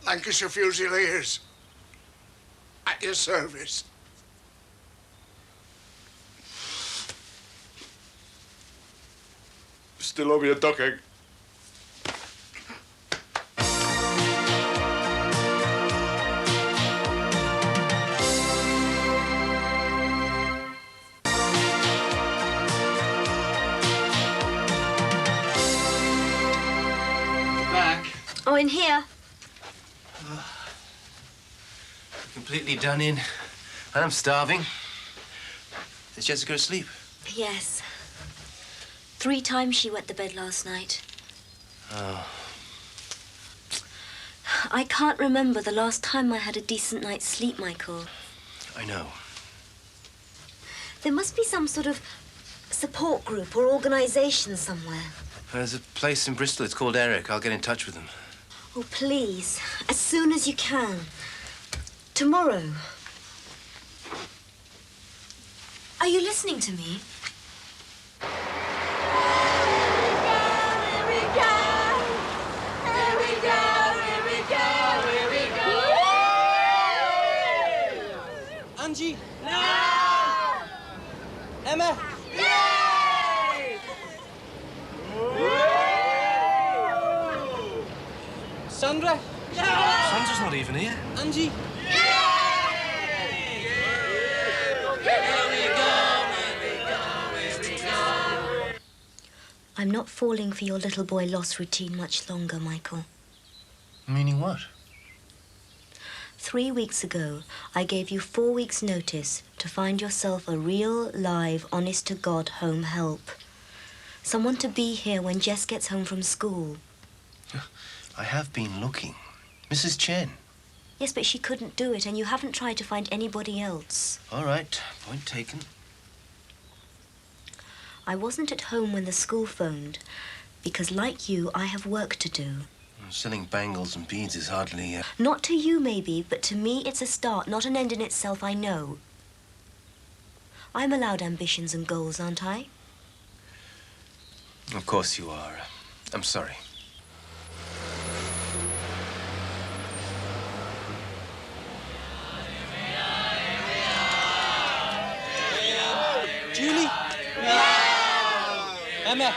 Lancashire Fusiliers. At your service. Still owe me a duck egg. Back. Oh, in here. Completely done in. And I'm starving. Is Jessica asleep? Yes. 3 times she wet the bed last night. Oh. I can't remember the last time I had a decent night's sleep, Michael. I know. There must be some sort of support group or organisation somewhere. There's a place in Bristol. It's called Eric. I'll get in touch with them. Oh, please. As soon as you can. Tomorrow. Are you listening to me? Angie? No! Emma? Yay! Sandra? No! Sandra's not even here. Angie? I'm not falling for your little boy loss routine much longer, Michael. Meaning what? 3 weeks ago, I gave you 4 weeks' notice to find yourself a real, live, honest-to-God home help. Someone to be here when Jess gets home from school. I have been looking. Mrs. Chen. Yes, but she couldn't do it, and you haven't tried to find anybody else. All right. Point taken. I wasn't at home when the school phoned, because like you, I have work to do. Selling bangles and beads is hardly... Not to you, maybe, but to me it's a start, not an end in itself, I know. I'm allowed ambitions and goals, aren't I? Of course you are. I'm sorry. Julie? Emma?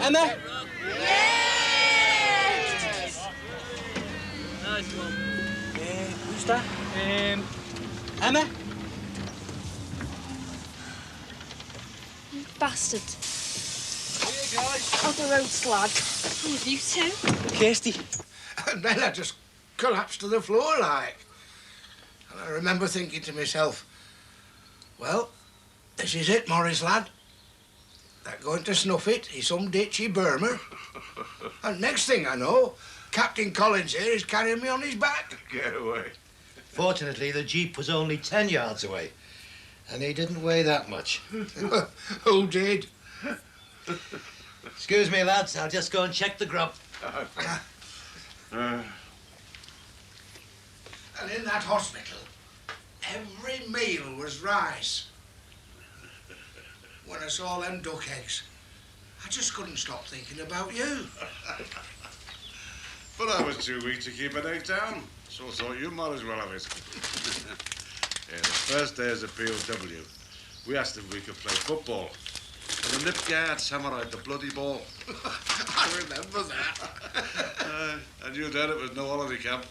Emma? Nice one. Who's that? Emma? Bastard. Hey, guys. Other road slag. Oh, you two? Kirsty. And then I just collapsed to the floor like. And I remember thinking to myself, well, this is it, Morris lad. They're going to snuff it in some ditchy Burma. And next thing I know, Captain Collins here is carrying me on his back. Get away. Fortunately, the Jeep was only 10 yards away. And he didn't weigh that much. Who did? Excuse me, lads. I'll just go and check the grub. And in that hospital, every meal was rice. When I saw them duck eggs, I just couldn't stop thinking about you. But I was too weak to keep an egg down, so I thought you might as well have it. Yeah, the first day as a POW, we asked if we could play football. And the nip guard samurai'd the bloody ball. I remember that. And you then it was no holiday camp.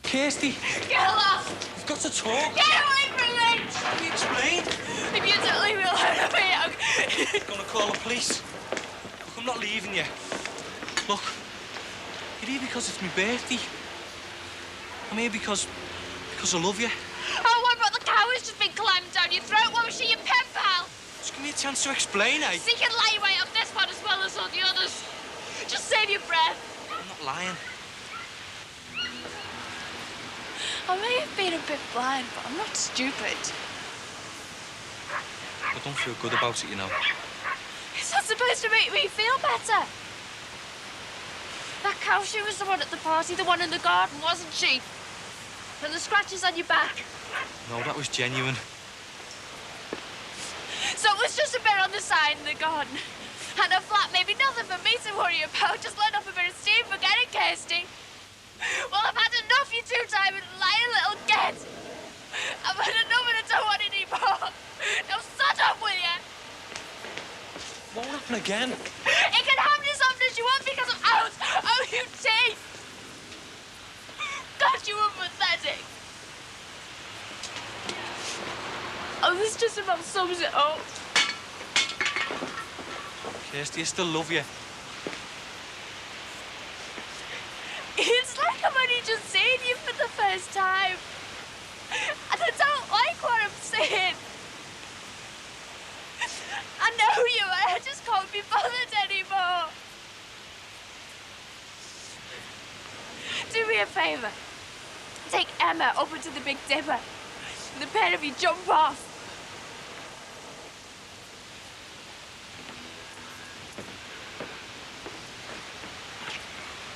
Kirsty. Get lost! We've got to talk. Get away from me! Let me explain. If you don't leave me alone, I'm Gonna call the police. Look, I'm not leaving you. Look, you're here because it's my birthday. I'm here because I love you. Oh, what about the cow who's just been climbing down your throat? What was she, your pen pal? Just give me a chance to explain, eh? So you can lie right on this one as well as all the others. Just save your breath. I'm not lying. I may have been a bit blind, but I'm not stupid. I don't feel good about it, you know. Is that supposed to make me feel better? That cow, she was the one at the party, the one in the garden, wasn't she? And the scratches on your back. No, that was genuine. So it was just a bit on the side in the garden. And a flat, maybe nothing for me to worry about. Just let off a bit of steam, forget it, Kirsty. Well, I've had enough, you two-time lying little git. I've had enough and I don't want any more. Now shut up, will you? Won't happen again. It can happen as often as you want because I'm out. Oh, you teeth. God, you were pathetic. Oh, this just about sums it up. Kirsty, I still love you. It's like I'm only just seeing you for the first time. And I don't like what I'm seeing. I know you, and I just can't be bothered anymore. Do me a favour. Take Emma over to the Big Dipper. And the pair of you jump off.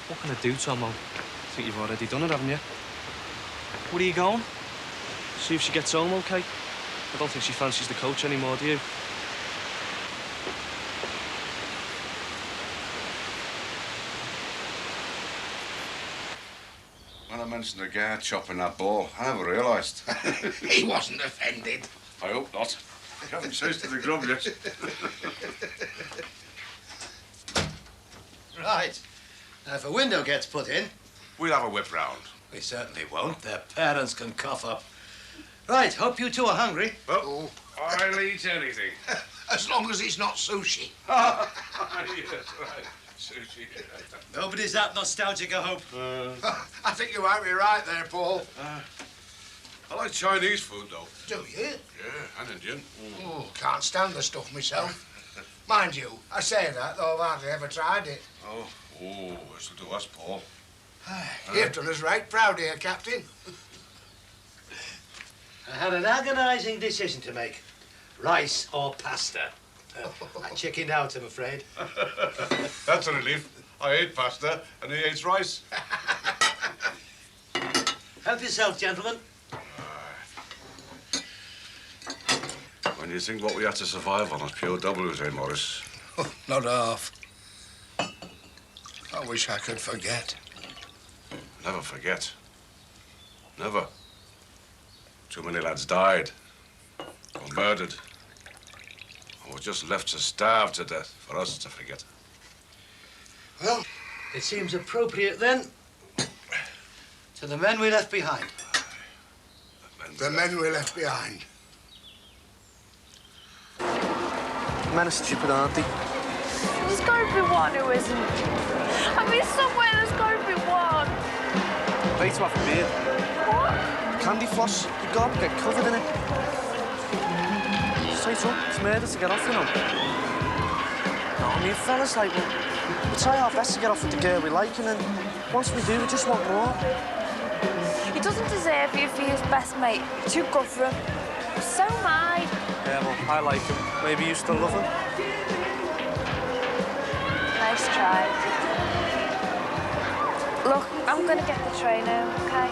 What can I do, Tomo? I think you've already done it, haven't you? Where are you going? See if she gets home okay. I don't think she fancies the coach anymore, do you? When I mentioned the guy chopping that ball, I never realised. He wasn't offended. I hope not. You haven't tasted the grub yet. Right. Now, if a window gets put in... We'll have a whip round. We certainly won't. Their parents can cough up. Right, hope you two are hungry. Oh, I'll eat anything. As long as it's not sushi. Yes, right. Sushi. Nobody's that nostalgic, I hope. I think you might be right there, Paul. I like Chinese food, though. Do you? Yeah, and Indian. Oh, can't stand the stuff myself. Mind you, I say that, though I've hardly ever tried it. Oh, this'll do us, Paul. You've done us right proud here, Captain. I had an agonising decision to make. Rice or pasta. I chickened out, I'm afraid. That's a relief. I ate pasta and he ate rice. Help yourself, gentlemen. When you think what we had to survive on as POWs, eh, Morris? Not half. I wish I could forget. Never forget. Never. Too many lads died, or murdered, or were just left to starve to death for us to forget. Well, it seems appropriate then to the men we left behind. The men we left behind. Men are stupid, aren't they? There's got to be one who isn't. I mean, somewhere there's got to be one. Way to have a beer. What? Candy floss, you gotta get covered in it. Straight up, it's murder to get off, you know. No, I mean, fellas, like, we try our best to get off with the girl we like, and then once we do, we just want more. He doesn't deserve you for his best mate. You're too good for him. So am I. Yeah, well, I like him. Maybe you still love him. Nice try. Look, I'm gonna get the train home, okay?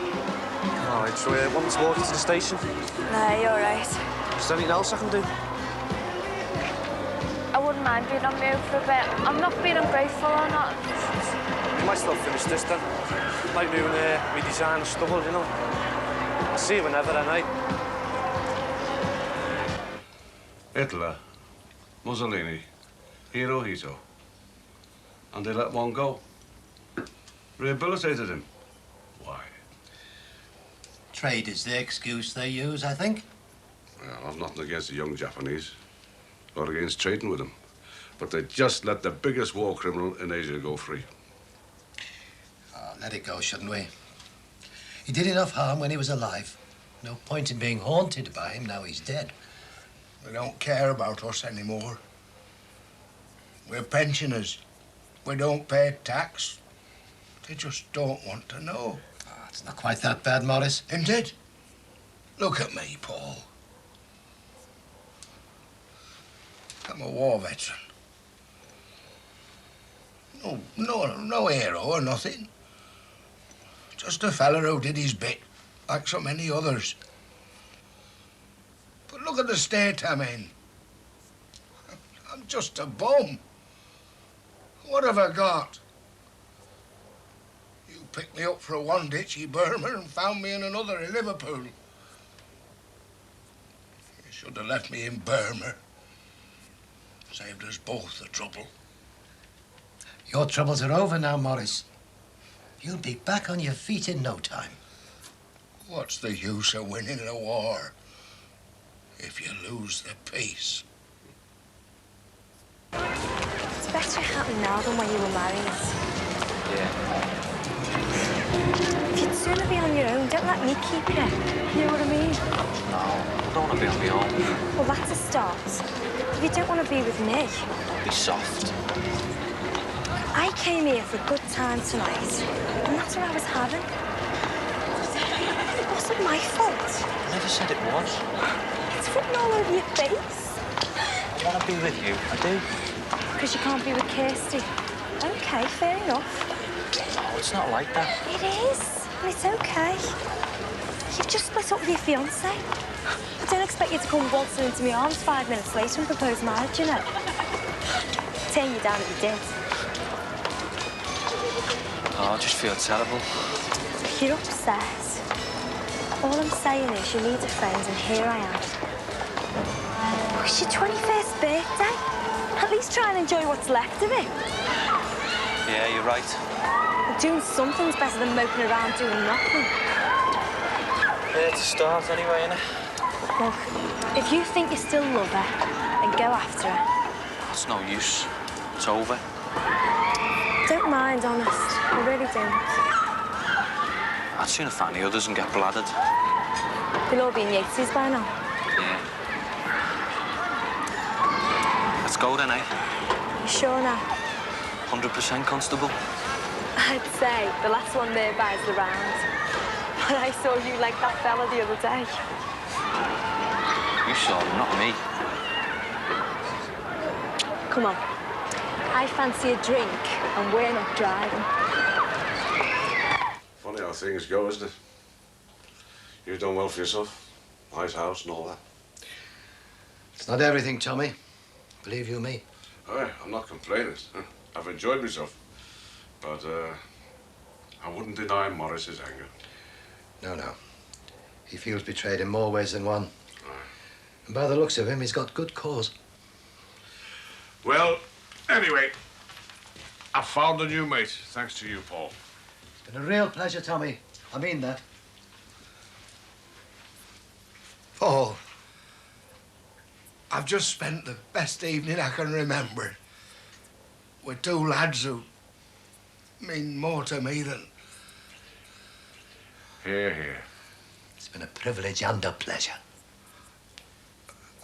All right, so want me to walk you to the station? No, you're all right. Is there anything else I can do? I wouldn't mind being on my own for a bit. I'm not being ungrateful or not. We might still finish this then. Like doing redesign the stubble, you know. I'll see you whenever then, eh? Hitler, Mussolini, Hirohito. And they let one go. Rehabilitated him. Why? Trade is the excuse they use, I think. Well, I've nothing against the young Japanese, or against trading with them. But they just let the biggest war criminal in Asia go free. Oh, let it go, shouldn't we? He did enough harm when he was alive. No point in being haunted by him now he's dead. They don't care about us anymore. We're pensioners. We don't pay tax. They just don't want to know. It's not quite that bad, Morris. Indeed. Look at me, Paul. I'm a war veteran. No hero or nothing. Just a fella who did his bit, like so many others. But look at the state I'm in. I'm just a bum. What have I got? You picked me up for one ditch in Burma and found me in another in Liverpool. You should have left me in Burma. Saved us both the trouble. Your troubles are over now, Morris. You'll be back on your feet in no time. What's the use of winning a war if you lose the peace? It's better it happened now than when you were married. Yeah. If you'd sooner be on your own, don't let me keep you. You know what I mean? No, I don't want to be on my own. Well, that's a start. If you don't want to be with me, Don't be soft. I came here for a good time tonight, and that's what I was having. It wasn't my fault. I never said it was. It's written all over your face. I want to be with you. I do. Because you can't be with Kirsty. Okay, fair enough. No, it's not like that. It is, and it's okay. You've just split up with your fiancé. I don't expect you to come waltzing into my arms 5 minutes later and propose marriage, you know. Turn you down if you did. Oh, I just feel terrible. You're upset. All I'm saying is you need a friend, and here I am. Oh, it's your 21st birthday. At least try and enjoy what's left of it. Yeah, you're right. Doing something's better than moping around doing nothing. Yeah, to start anyway, innit? Look, if you think you still love her, then go after her. It's no use. It's over. Don't mind, honest. I really don't. I'd sooner find the others and get bladdered. They'll all be in Yates's by now. Yeah. Let's go then, eh? You sure now? 100% constable. I'd say the last one there buys the round. But I saw you like that fella the other day. You saw him, not me. Come on. I fancy a drink, and we're not driving. Funny how things go, isn't it? You've done well for yourself. Nice house and all that. It's not everything, Tommy. Believe you me. Aye, I'm not complaining. I've enjoyed myself. But, I wouldn't deny Morris's anger. No. He feels betrayed in more ways than one. And by the looks of him, he's got good cause. Well, anyway, I found a new mate, thanks to you, Paul. It's been a real pleasure, Tommy. I mean that. Paul, I've just spent the best evening I can remember with two lads who mean more to me than... Hear, hear. It's been a privilege and a pleasure.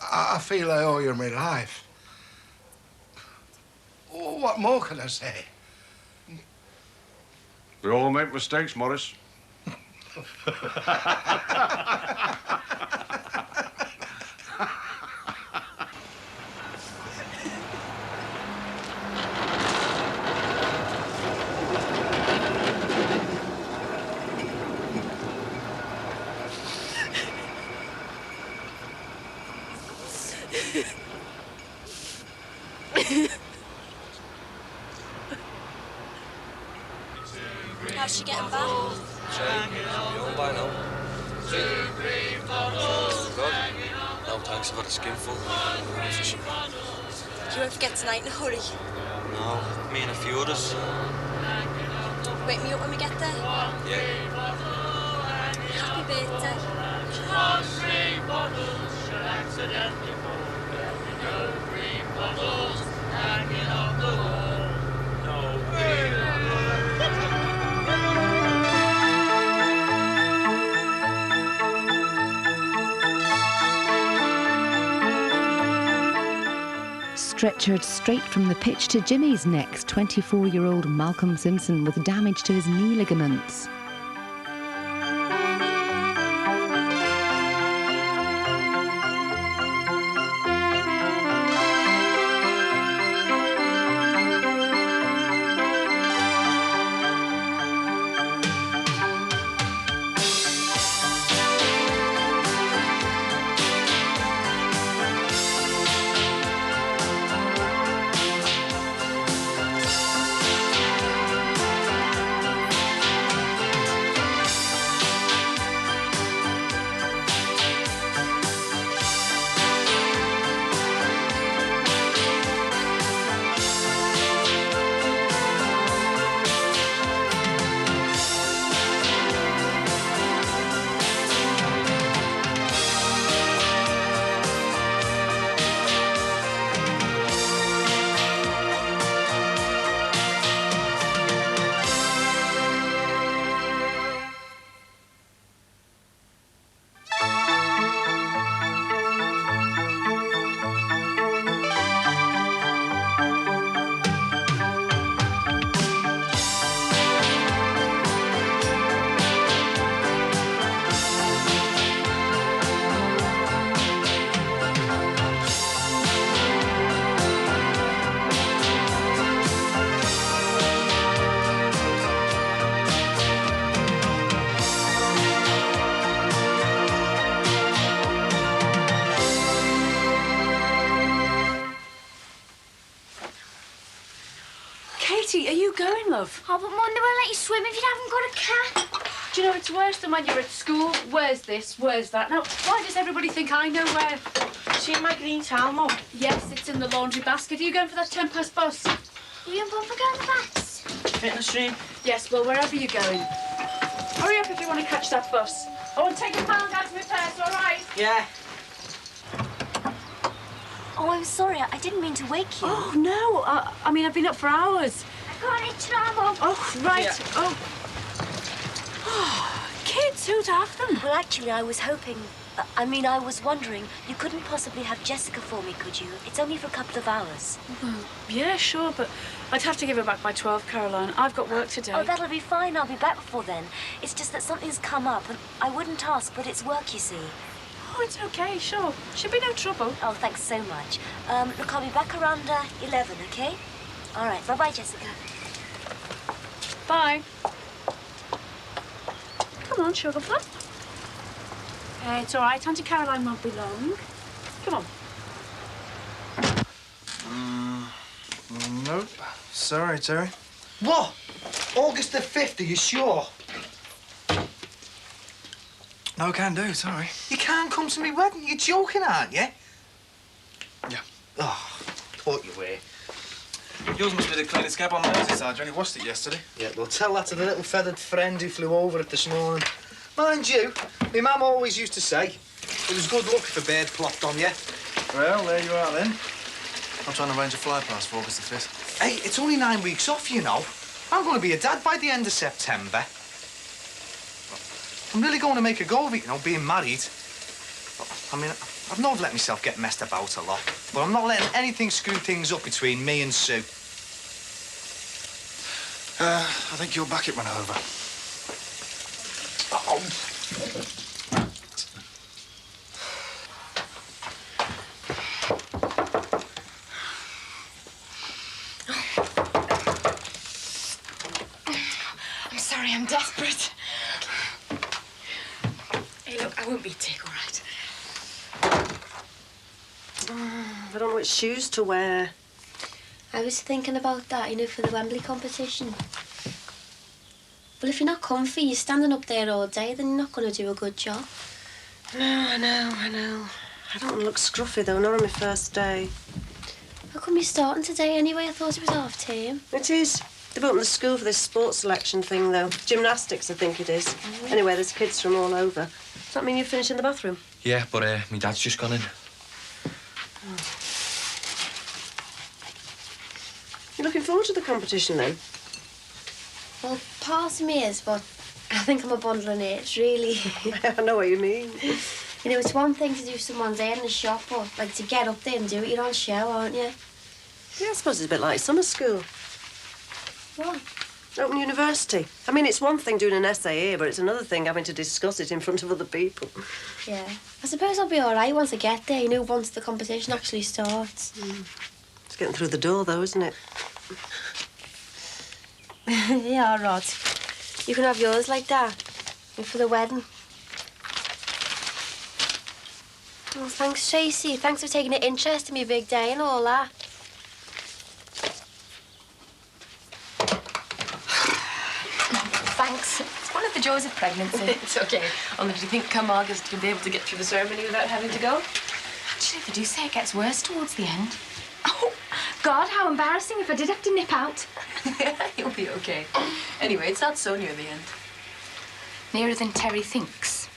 I feel I owe you my life. What more can I say? We all make mistakes, Morris. How's she getting back? Home by now. Good. No, thanks. I've had a skinful. Fishing. You won't forget tonight in a hurry. No, me and a few others. Wake me up when we get there. Yeah. Happy birthday. Stretchered straight from the pitch to Jimmy's next 24-year-old Malcolm Simpson with damage to his knee ligaments. Katie, are you going, love? Oh, but Mum, they won't let you swim if you haven't got a cap. Do you know, it's worse than when you're at school. Where's this? Where's that? Now, why does everybody think I know where? See my green towel, Mum? Yes, it's in the laundry basket. Are you going for that 10 past bus? Are you and Papa going to the bats? Fitness room? Yes, well, wherever you're going. Hurry up if you want to catch that bus. Oh, and take a pound out of my purse, all right? Yeah. Oh, I'm sorry. I didn't mean to wake you. Oh, no. I mean, I've been up for hours. I've got an itch now, Mum. Oh, right. Yeah. Oh. Kids, who'd have them? Well, actually, I was hoping... I was wondering, you couldn't possibly have Jessica for me, could you? It's only for a couple of hours. Well, yeah, sure, but I'd have to give her back by 12, Caroline. I've got work today. Oh, that'll be fine. I'll be back before then. It's just that something's come up, and I wouldn't ask, but it's work, you see. Oh, it's okay, sure. Should be no trouble. Oh, thanks so much. Look, I'll be back around 11, okay? All right, bye-bye, Jessica. Bye. Come on, sugar plum. It's all right. Auntie Caroline won't be long. Come on. Nope. Sorry, Terry. What? August the 5th, are you sure? No, can do, sorry. You can't come to me wedding. You're joking, aren't you? Yeah. Oh, thought you were. Yours must be the cleanest cab on Merseyside. You only washed it yesterday. Yeah, well, tell that to the little feathered friend who flew over it this morning. Mind you, my mum always used to say, it was good luck if a bird plopped on you. Well, there you are then. I'm trying to arrange a fly pass for August the 5th. Hey, it's only 9 weeks off, you know. I'm going to be a dad by the end of September. I'm really going to make a go of it, you know, being married. I mean, I've not let myself get messed about a lot, but I'm not letting anything screw things up between me and Sue. I think you'll back it when over. Oh. I'm sorry, I'm desperate. Hey, look, I won't be a tick, all right? I don't know which shoes to wear. I was thinking about that, you know, for the Wembley competition. Well, if you're not comfy, you're standing up there all day, then you're not going to do a good job. No, I know. I don't want to look scruffy, though, not on my first day. How come you're starting today anyway? I thought it was half term. It is. They've opened the school for this sports selection thing, though. Gymnastics, I think it is. Oh. Anyway, there's kids from all over. Does that mean you've finished in the bathroom? Yeah, but my dad's just gone in. You looking forward to the competition, then? Well, part of me is, but I think I'm a bundle of nerves, really. I know what you mean. You know, it's one thing to do someone's hair in a shop, but, like, to get up there and do it, you're on show, aren't you? Yeah, I suppose it's a bit like summer school. What? Open university. I mean, it's one thing doing an essay here, but it's another thing having to discuss it in front of other people. Yeah. I suppose I'll be all right once I get there, you know, once the competition actually starts. It's getting through the door, though, isn't it? Yeah, Rod. You can have yours like that. And for the wedding. Oh, thanks, Tracy. Thanks for taking an interest in me big day and all that. Thanks. It's one of the joys of pregnancy. It's okay. Only do you think come August you'll be able to get through the ceremony without having to go? Actually, they do say it gets worse towards the end. Oh, God, how embarrassing if I did have to nip out. You'll be okay. Anyway, it's not so near the end. Nearer than Terry thinks.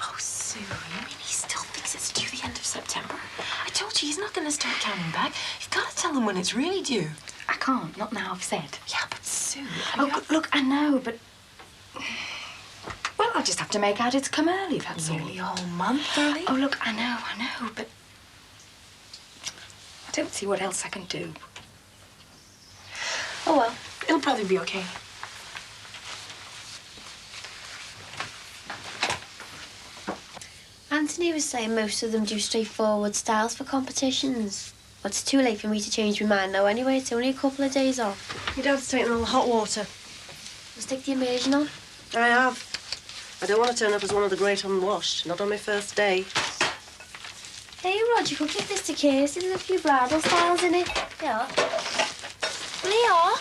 Oh, Sue, you mean he still thinks it's due the end of September? I told you he's not going to start counting back. You've got to tell him when it's really due. I can't, not now I've said. Yeah, but Sue... Oh, look, I know, but... Well, I'll just have to make out it's come early, that's all. Nearly a whole month early? Oh, look, I know, but... I don't see what else I can do. Oh, well, it'll probably be okay. Anthony was saying most of them do straightforward styles for competitions. But it's too late for me to change my mind now anyway. It's only a couple of days off. Your dad's taking all the hot water. We'll stick the immersion on. I have. I don't want to turn up as one of the great unwashed, not on my first day. Hey, Rod, you could give this to Kirsty. There's a few bridal styles in it. Yeah. Leo?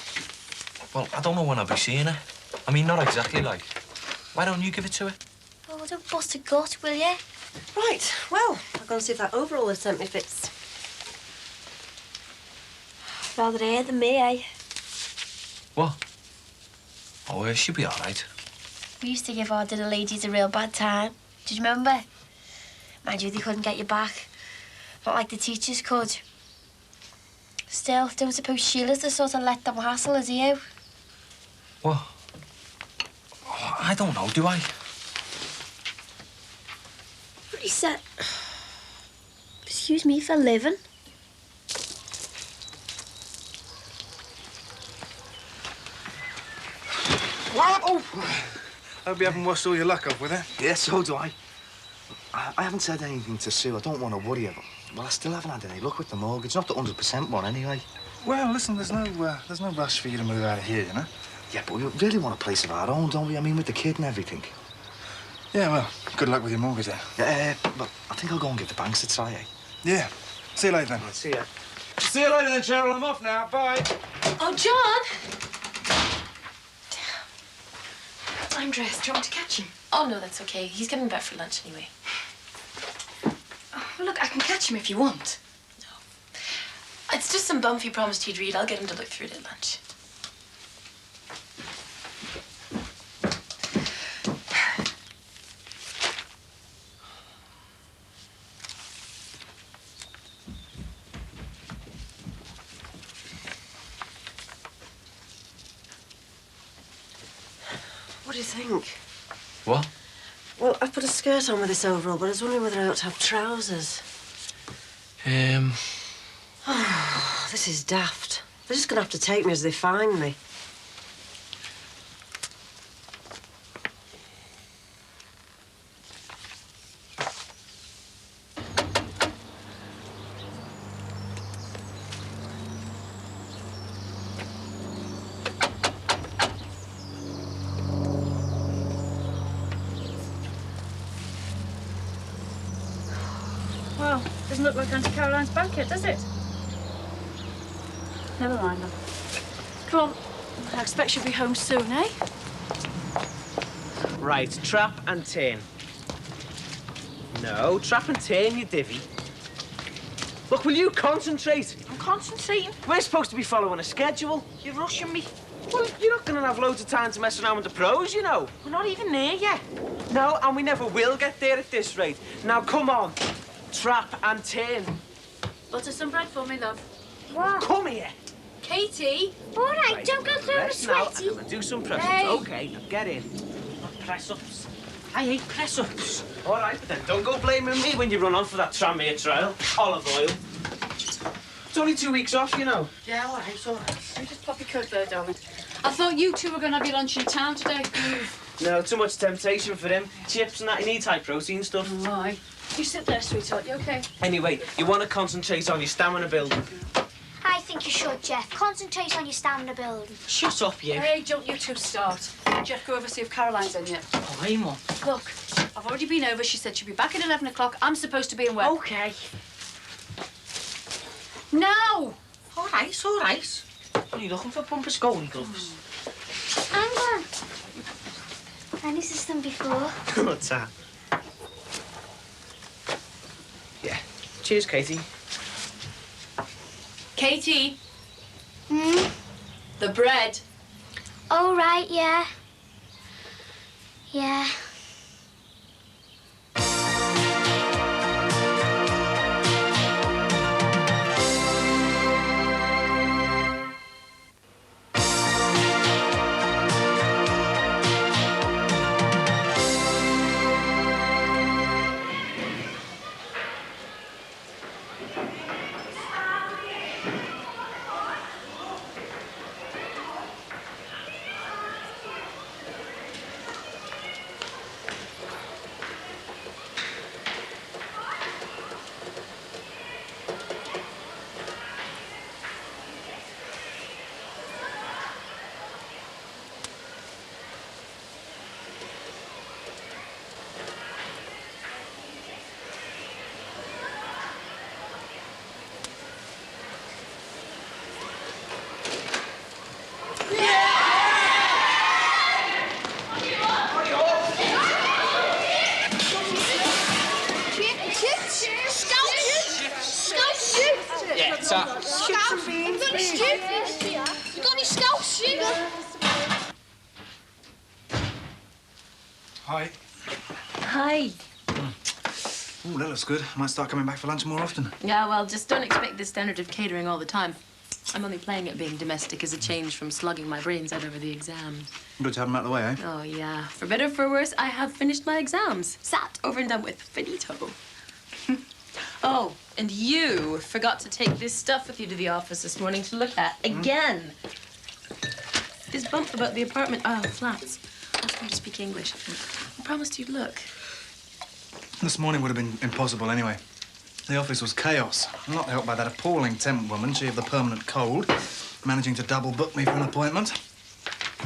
Well, I don't know when I'll be seeing her. I mean, not exactly, like. Why don't you give it to her? Oh, don't bust a gut, will you? Right, well, I'll go and see if that overall they sent me fits. Rather her than me, eh? What? Oh, she'll be all right. We used to give our dinner ladies a real bad time. Do you remember? Mind you, they couldn't get you back. Not like the teachers could. Still, don't suppose Sheila's the sort of let them hassle as you. What? Oh, I don't know, do I? What he said? Excuse me for living. What? Oh! Hope you haven't washed all your luck off with it. Yeah, so do I. I haven't said anything to Sue. I don't want to worry her, but well, I still haven't had any luck with the mortgage. Not the 100% one, anyway. Well, listen, there's no rush for you to move out of here, you know? Yeah, but we really want a place of our own, don't we? I mean, with the kid and everything. Yeah, well, good luck with your mortgage then. Yeah, well, I think I'll go and give the banks a try, eh? Yeah. See you later then. See ya. See you later then, Cheryl. I'm off now. Bye. Oh, John! I'm dressed. Do you want me to catch him? Oh, no, that's okay. He's coming back for lunch anyway. Oh, well, look, I can catch him if you want. It's just some bump he promised he'd read. I'll get him to look through it at lunch. What do you think? What? Well, I've put a skirt on with this overall, but I was wondering whether I ought to have trousers. Oh, this is daft. They're just going to have to take me as they find me. Well, doesn't look like Auntie Caroline's back yet, does it? Never mind then. Come on. I expect she'll be home soon, eh? Right, trap and turn. No, trap and turn, you divvy. Look, will you concentrate? I'm concentrating. We're supposed to be following a schedule. You're rushing me. Well, you're not going to have loads of time to mess around with the pros, you know. We're not even there yet. No, and we never will get there at this rate. Now, come on. Trap and turn. Butter some bread for me, love. What? Come here. Katie! All right, don't go through the Rest now, sweaty. and I'm gonna do some press-ups. Hey. Okay, now get in. Not press-ups. I hate press-ups. All right, but then don't go blaming me when you run on for that Tranmere trial. Olive oil. It's only 2 weeks off, you know. Yeah, all right, all right. You just pop your coat there, darling. I thought you two were going to have your lunch in town today. No, too much temptation for him. Chips and that, he needs high-protein stuff. Why? You sit there, sweetheart, you okay? Anyway, you want to concentrate on your stamina building. I think you should, Jeff. Concentrate on your stamina building. Shut up, you. Hey, don't you two start. Jeff, go over see if Caroline's in yet. Oh, hey, Mum. Look, I've already been over. She said she'd be back at 11 o'clock. I'm supposed to be in work. Okay. No! All right, all right. Are you looking for pumper scully gloves? Hang on. I used this them before. What's that? Yeah. Cheers, Katie. Katie, Hmm? the bread. All right, yeah. Yeah. pizza. Chips and beans, please. You got any scouts, Hi. Hi. Ooh, that looks good. Might start coming back for lunch more often. Yeah, well, just don't expect this standard of catering all the time. I'm only playing at being domestic as a change from slugging my brains out over the exams. Good to have them out of the way, eh? Oh, yeah. For better or for worse, I have finished my exams. Sat, over and done with. Finito. Oh, and you forgot to take this stuff with you to the office this morning to look at. Again. This bump about the apartment, flats. Ask me to speak English. I promised you'd look. This morning would have been impossible anyway. The office was chaos. Not helped by that appalling temp woman, she of the permanent cold, managing to double book me for an appointment.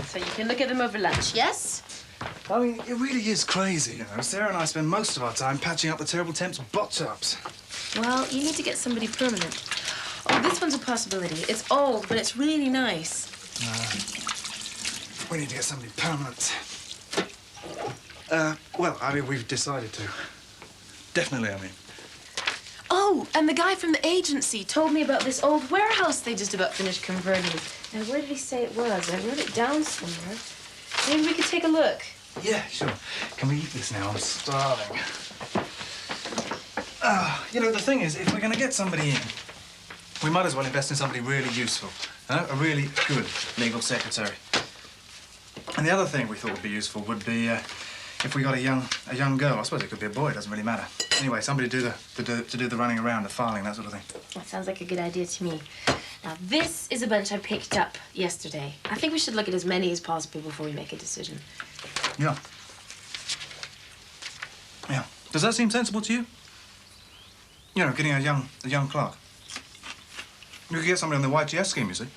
So you can look at them over lunch, yes? I mean, it really is crazy, you know. Sarah and I spend most of our time patching up the terrible temp's botch-ups. Well, you need to get somebody permanent. Oh, this one's a possibility. It's old, but it's really nice. We need to get somebody permanent. Well, I mean, we've decided to. Definitely, I mean. Oh, and the guy from the agency told me about this old warehouse they just about finished converting. Now, where did he say it was? I wrote it down somewhere. Maybe we could take a look. Yeah, sure. Can we eat this now? I'm starving. You know, the thing is, if we're going to get somebody in, we might as well invest in somebody really useful. A really good legal secretary. And the other thing we thought would be useful would be if we got a young girl. I suppose it could be a boy. It doesn't really matter. Anyway, somebody to do the running around, the filing, that sort of thing. That sounds like a good idea to me. Now, this is a bunch I picked up yesterday. I think we should look at as many as possible before we make a decision. Yeah. Yeah. Does that seem sensible to you? You know, getting a young clerk. You could get somebody on the YTS scheme, you see.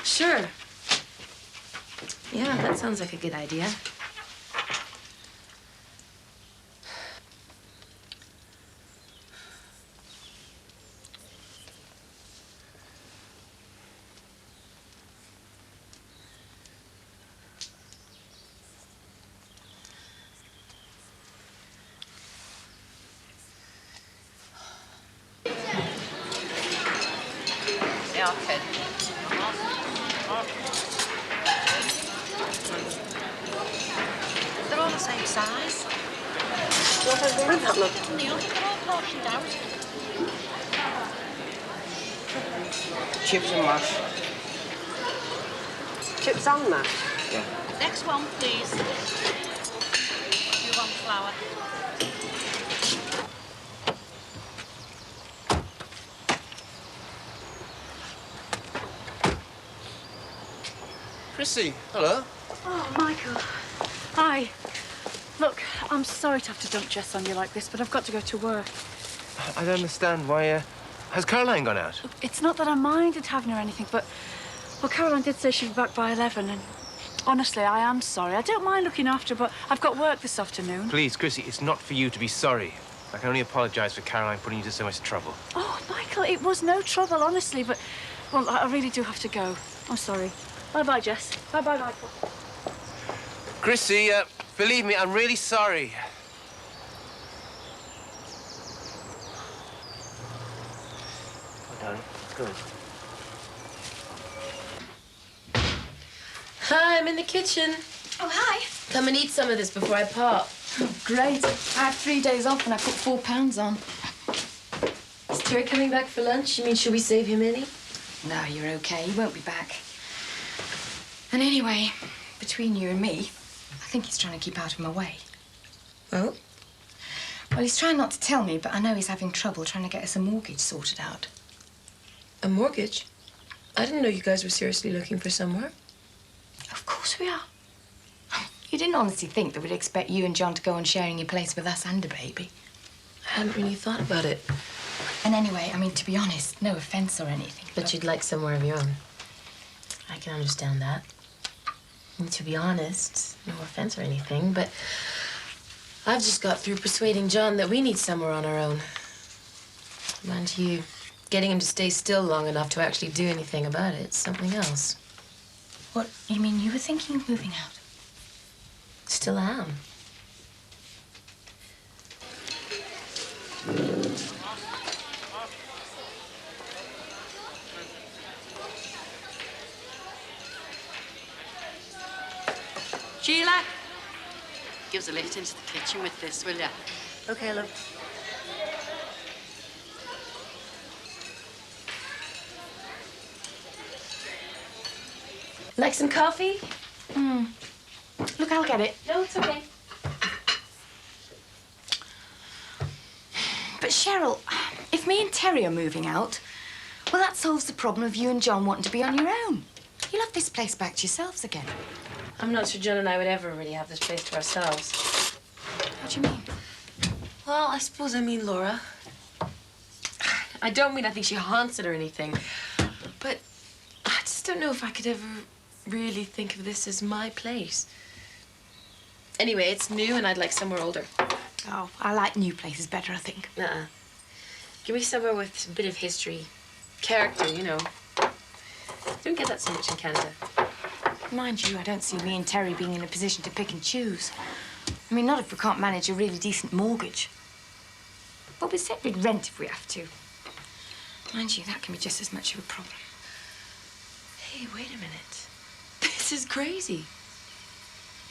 Sure. Yeah, that sounds like a good idea. Yeah, okay. They're all the same size. What has been with that, love? Neil, they're all portioned out. Chips and mash. Chips and mash? Yeah. Next one, please. You want flour? Chrissy, hello. Oh, Michael. Hi. Look, I'm sorry to have to dump Jess on you like this, but I've got to go to work. I don't understand why. Has Caroline gone out? It's not that I minded having her or anything, but... Well, Caroline did say she'd be back by 11, and honestly, I am sorry. I don't mind looking after her, but I've got work this afternoon. Please, Chrissy, it's not for you to be sorry. I can only apologise for Caroline putting you to so much trouble. Oh, Michael, it was no trouble, honestly, but... Well, I really do have to go. I'm sorry. Bye-bye, Jess. Bye-bye, Michael. Chrissy, believe me, I'm really sorry. Oh, darling, good. Hi, I'm in the kitchen. Oh, hi. Come and eat some of this before I pop. Oh, great. I had 3 days off and I put 4 pounds on. Is Terry coming back for lunch? You mean, should we save him any? No, you're okay. He won't be back. And anyway, between you and me, I think he's trying to keep out of my way. Oh? Well, he's trying not to tell me, but I know he's having trouble trying to get us a mortgage sorted out. A mortgage? I didn't know you guys were seriously looking for somewhere. Of course we are. You didn't honestly think that we'd expect you and John to go on sharing your place with us and a baby. I hadn't really thought about it. And anyway, I mean, to be honest, no offense or anything. But you'd like somewhere of your own. I can understand that. And to be honest, no offense or anything, but I've just got through persuading John that we need somewhere on our own. Mind you, getting him to stay still long enough to actually do anything about it's something else. What, you mean you were thinking of moving out? Still am. Sheila, give us a lift into the kitchen with this, will ya? OK, love. Like some coffee? Look, I'll get it. No, it's OK. But Cheryl, if me and Terry are moving out, well, that solves the problem of you and John wanting to be on your own. You'll have this place back to yourselves again. I'm not sure John and I would ever really have this place to ourselves. What do you mean? Well, I suppose I mean Laura. I don't mean I think she haunts it or anything. But I just don't know if I could ever really think of this as my place. Anyway, it's new and I'd like somewhere older. Oh, I like new places better, I think. Give me somewhere with a bit of history. Character, you know. Don't get that so much in Canada. Mind you, I don't see me and Terry being in a position to pick and choose. I mean, not if we can't manage a really decent mortgage. But we said we'd rent if we have to. Mind you, that can be just as much of a problem. Hey, wait a minute. This is crazy.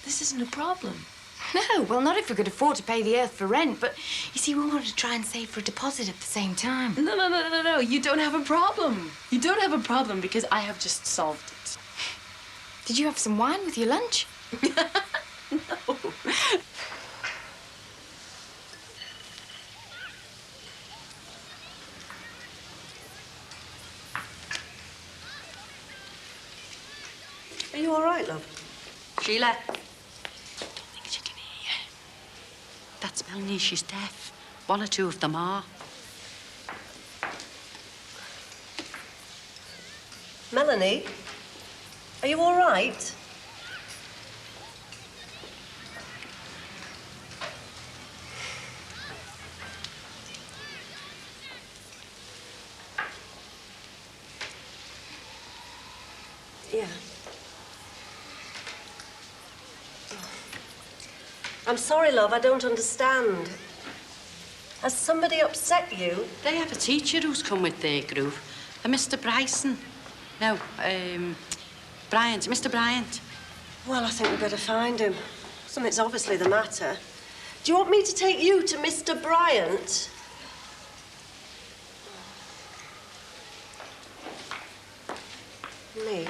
This isn't a problem. No, well, not if we could afford to pay the earth for rent, but you see, we wanted to try and save for a deposit at the same time. No. You don't have a problem. You don't have a problem because I have just solved it. Did you have some wine with your lunch? No. Are you all right, love? Sheila. That's Melanie, she's deaf. One or two of them are. Melanie, are you all right? Yeah. I'm sorry, love, I don't understand. Has somebody upset you? They have a teacher who's come with their group. A Mr. Bryson. No, Bryant, Mr. Bryant. Well, I think we better find him. Something's obviously the matter. Do you want me to take you to Mr. Bryant? Me?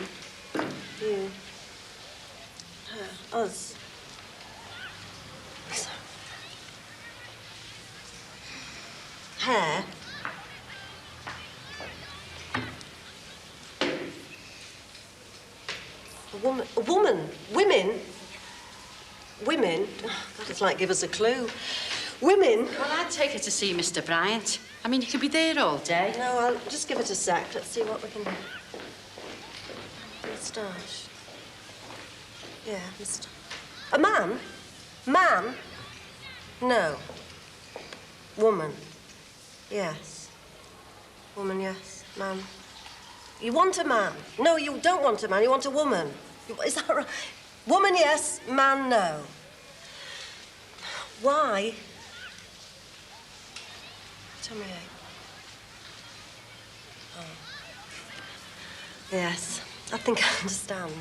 You? Her? Us? Hair? A woman? Women? Women? Oh, God, it's like give us a clue. Women? Well, I'd take her to see Mr. Bryant. I mean, you could be there all day. No, I'll just give it a sec. Let's see what we can do. Moustache. Yeah, moustache. A man? Man? No. Woman? Yes. Woman, yes. Man. You want a man? No, you don't want a man. You want a woman. Is that right? Woman, yes. Man, no. Why? Tummy ache. Oh. Yes, I think I understand.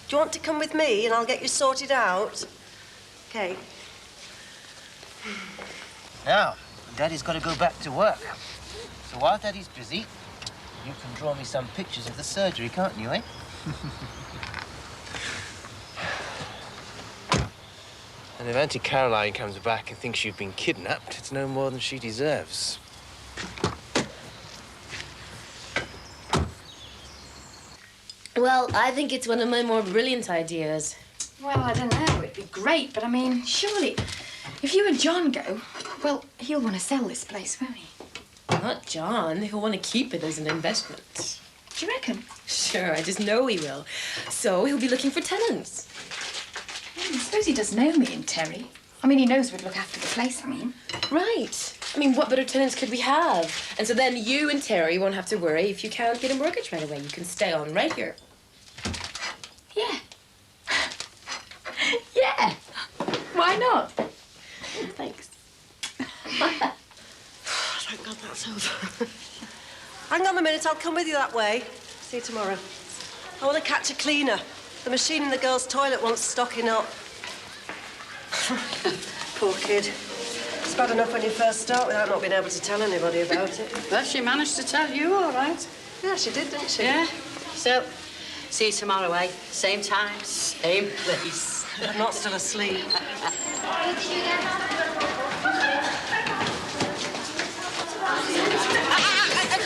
Do you want to come with me and I'll get you sorted out? Okay. Now, Daddy's got to go back to work. So while Daddy's busy, you can draw me some pictures of the surgery, can't you, eh? And if Auntie Caroline comes back and thinks you've been kidnapped, it's no more than she deserves. Well, I think it's one of my more brilliant ideas. Well, I don't know. It'd be great, but I mean, surely, if you and John go, well, he'll want to sell this place, won't he? Not John. He'll want to keep it as an investment. Do you reckon? Sure, I just know he will. So he'll be looking for tenants. I suppose he does know me and Terry. I mean, he knows we'd look after the place, I mean. Right. I mean, what better tenants could we have? And so then you and Terry won't have to worry if you can't get a mortgage right away. You can stay on right here. Yeah. Yeah. Why not? Thanks. Thank God that's over. Hang on a minute, I'll come with you that way. See you tomorrow. I want to catch a cleaner. The machine in the girls' toilet wants stocking up. Poor kid. It's bad enough when you first start without not being able to tell anybody about it. Well, she managed to tell you, all right. Yeah, she did, didn't she? Yeah. So, see you tomorrow, eh? Same time, same place. I'm not still asleep.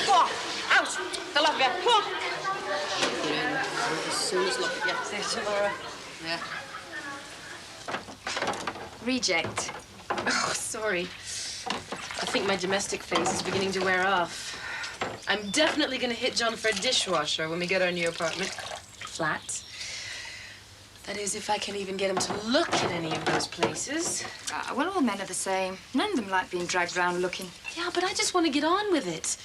Go on, out. They'll have you. Come on. As soon as look at you. See you tomorrow. Yeah. Reject. Oh, sorry. I think my domestic phase is beginning to wear off. I'm definitely going to hit John for a dishwasher when we get our new apartment. Flat. That is, if I can even get him to look at any of those places. Well, all men are the same. None of them like being dragged around looking. Yeah, but I just want to get on with it.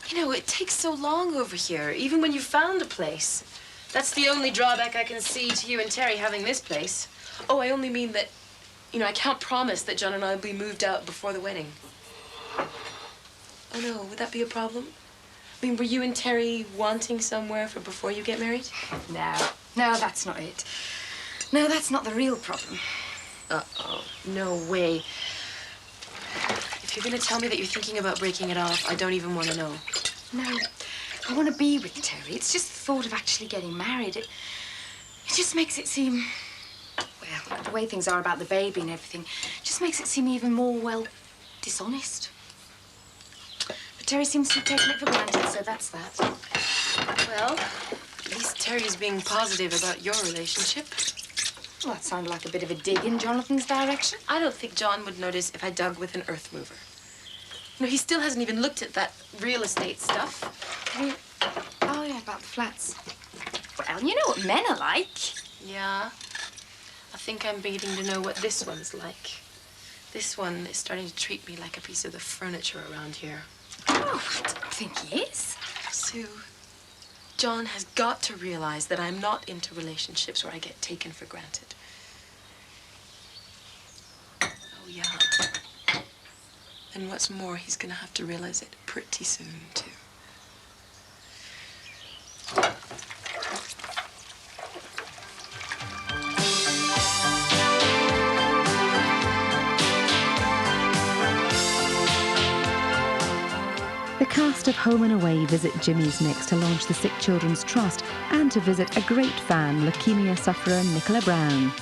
You know, it takes so long over here, even when you found a place. That's the only drawback I can see to you and Terry having this place. Oh, I only mean that, you know, I can't promise that John and I will be moved out before the wedding. Oh, no, would that be a problem? I mean, were you and Terry wanting somewhere for before you get married? No, that's not it. No, that's not the real problem. Uh-oh, no way. If you're going to tell me that you're thinking about breaking it off, I don't even want to know. No, I want to be with Terry. It's just the thought of actually getting married. It just makes it seem, well, the way things are about the baby and everything, just makes it seem even more, well, dishonest. But Terry seems to have taken it for granted, so that's that. Well, at least Terry's being positive about your relationship. Well, that sounded like a bit of a dig in Jonathan's direction. I don't think John would notice if I dug with an earth mover. You know, he still hasn't even looked at that real estate stuff. Oh, yeah, about the flats. Well, you know what men are like. Yeah. I think I'm beginning to know what this one's like. This one is starting to treat me like a piece of the furniture around here. Oh, I don't think he is. Sue, John has got to realize that I'm not into relationships where I get taken for granted. Oh, yeah. And what's more, he's gonna have to realize it pretty soon, too. The cast of Home and Away visit Jimmy's next to launch the Sick Children's Trust and to visit a great fan, leukemia sufferer Nicola Brown.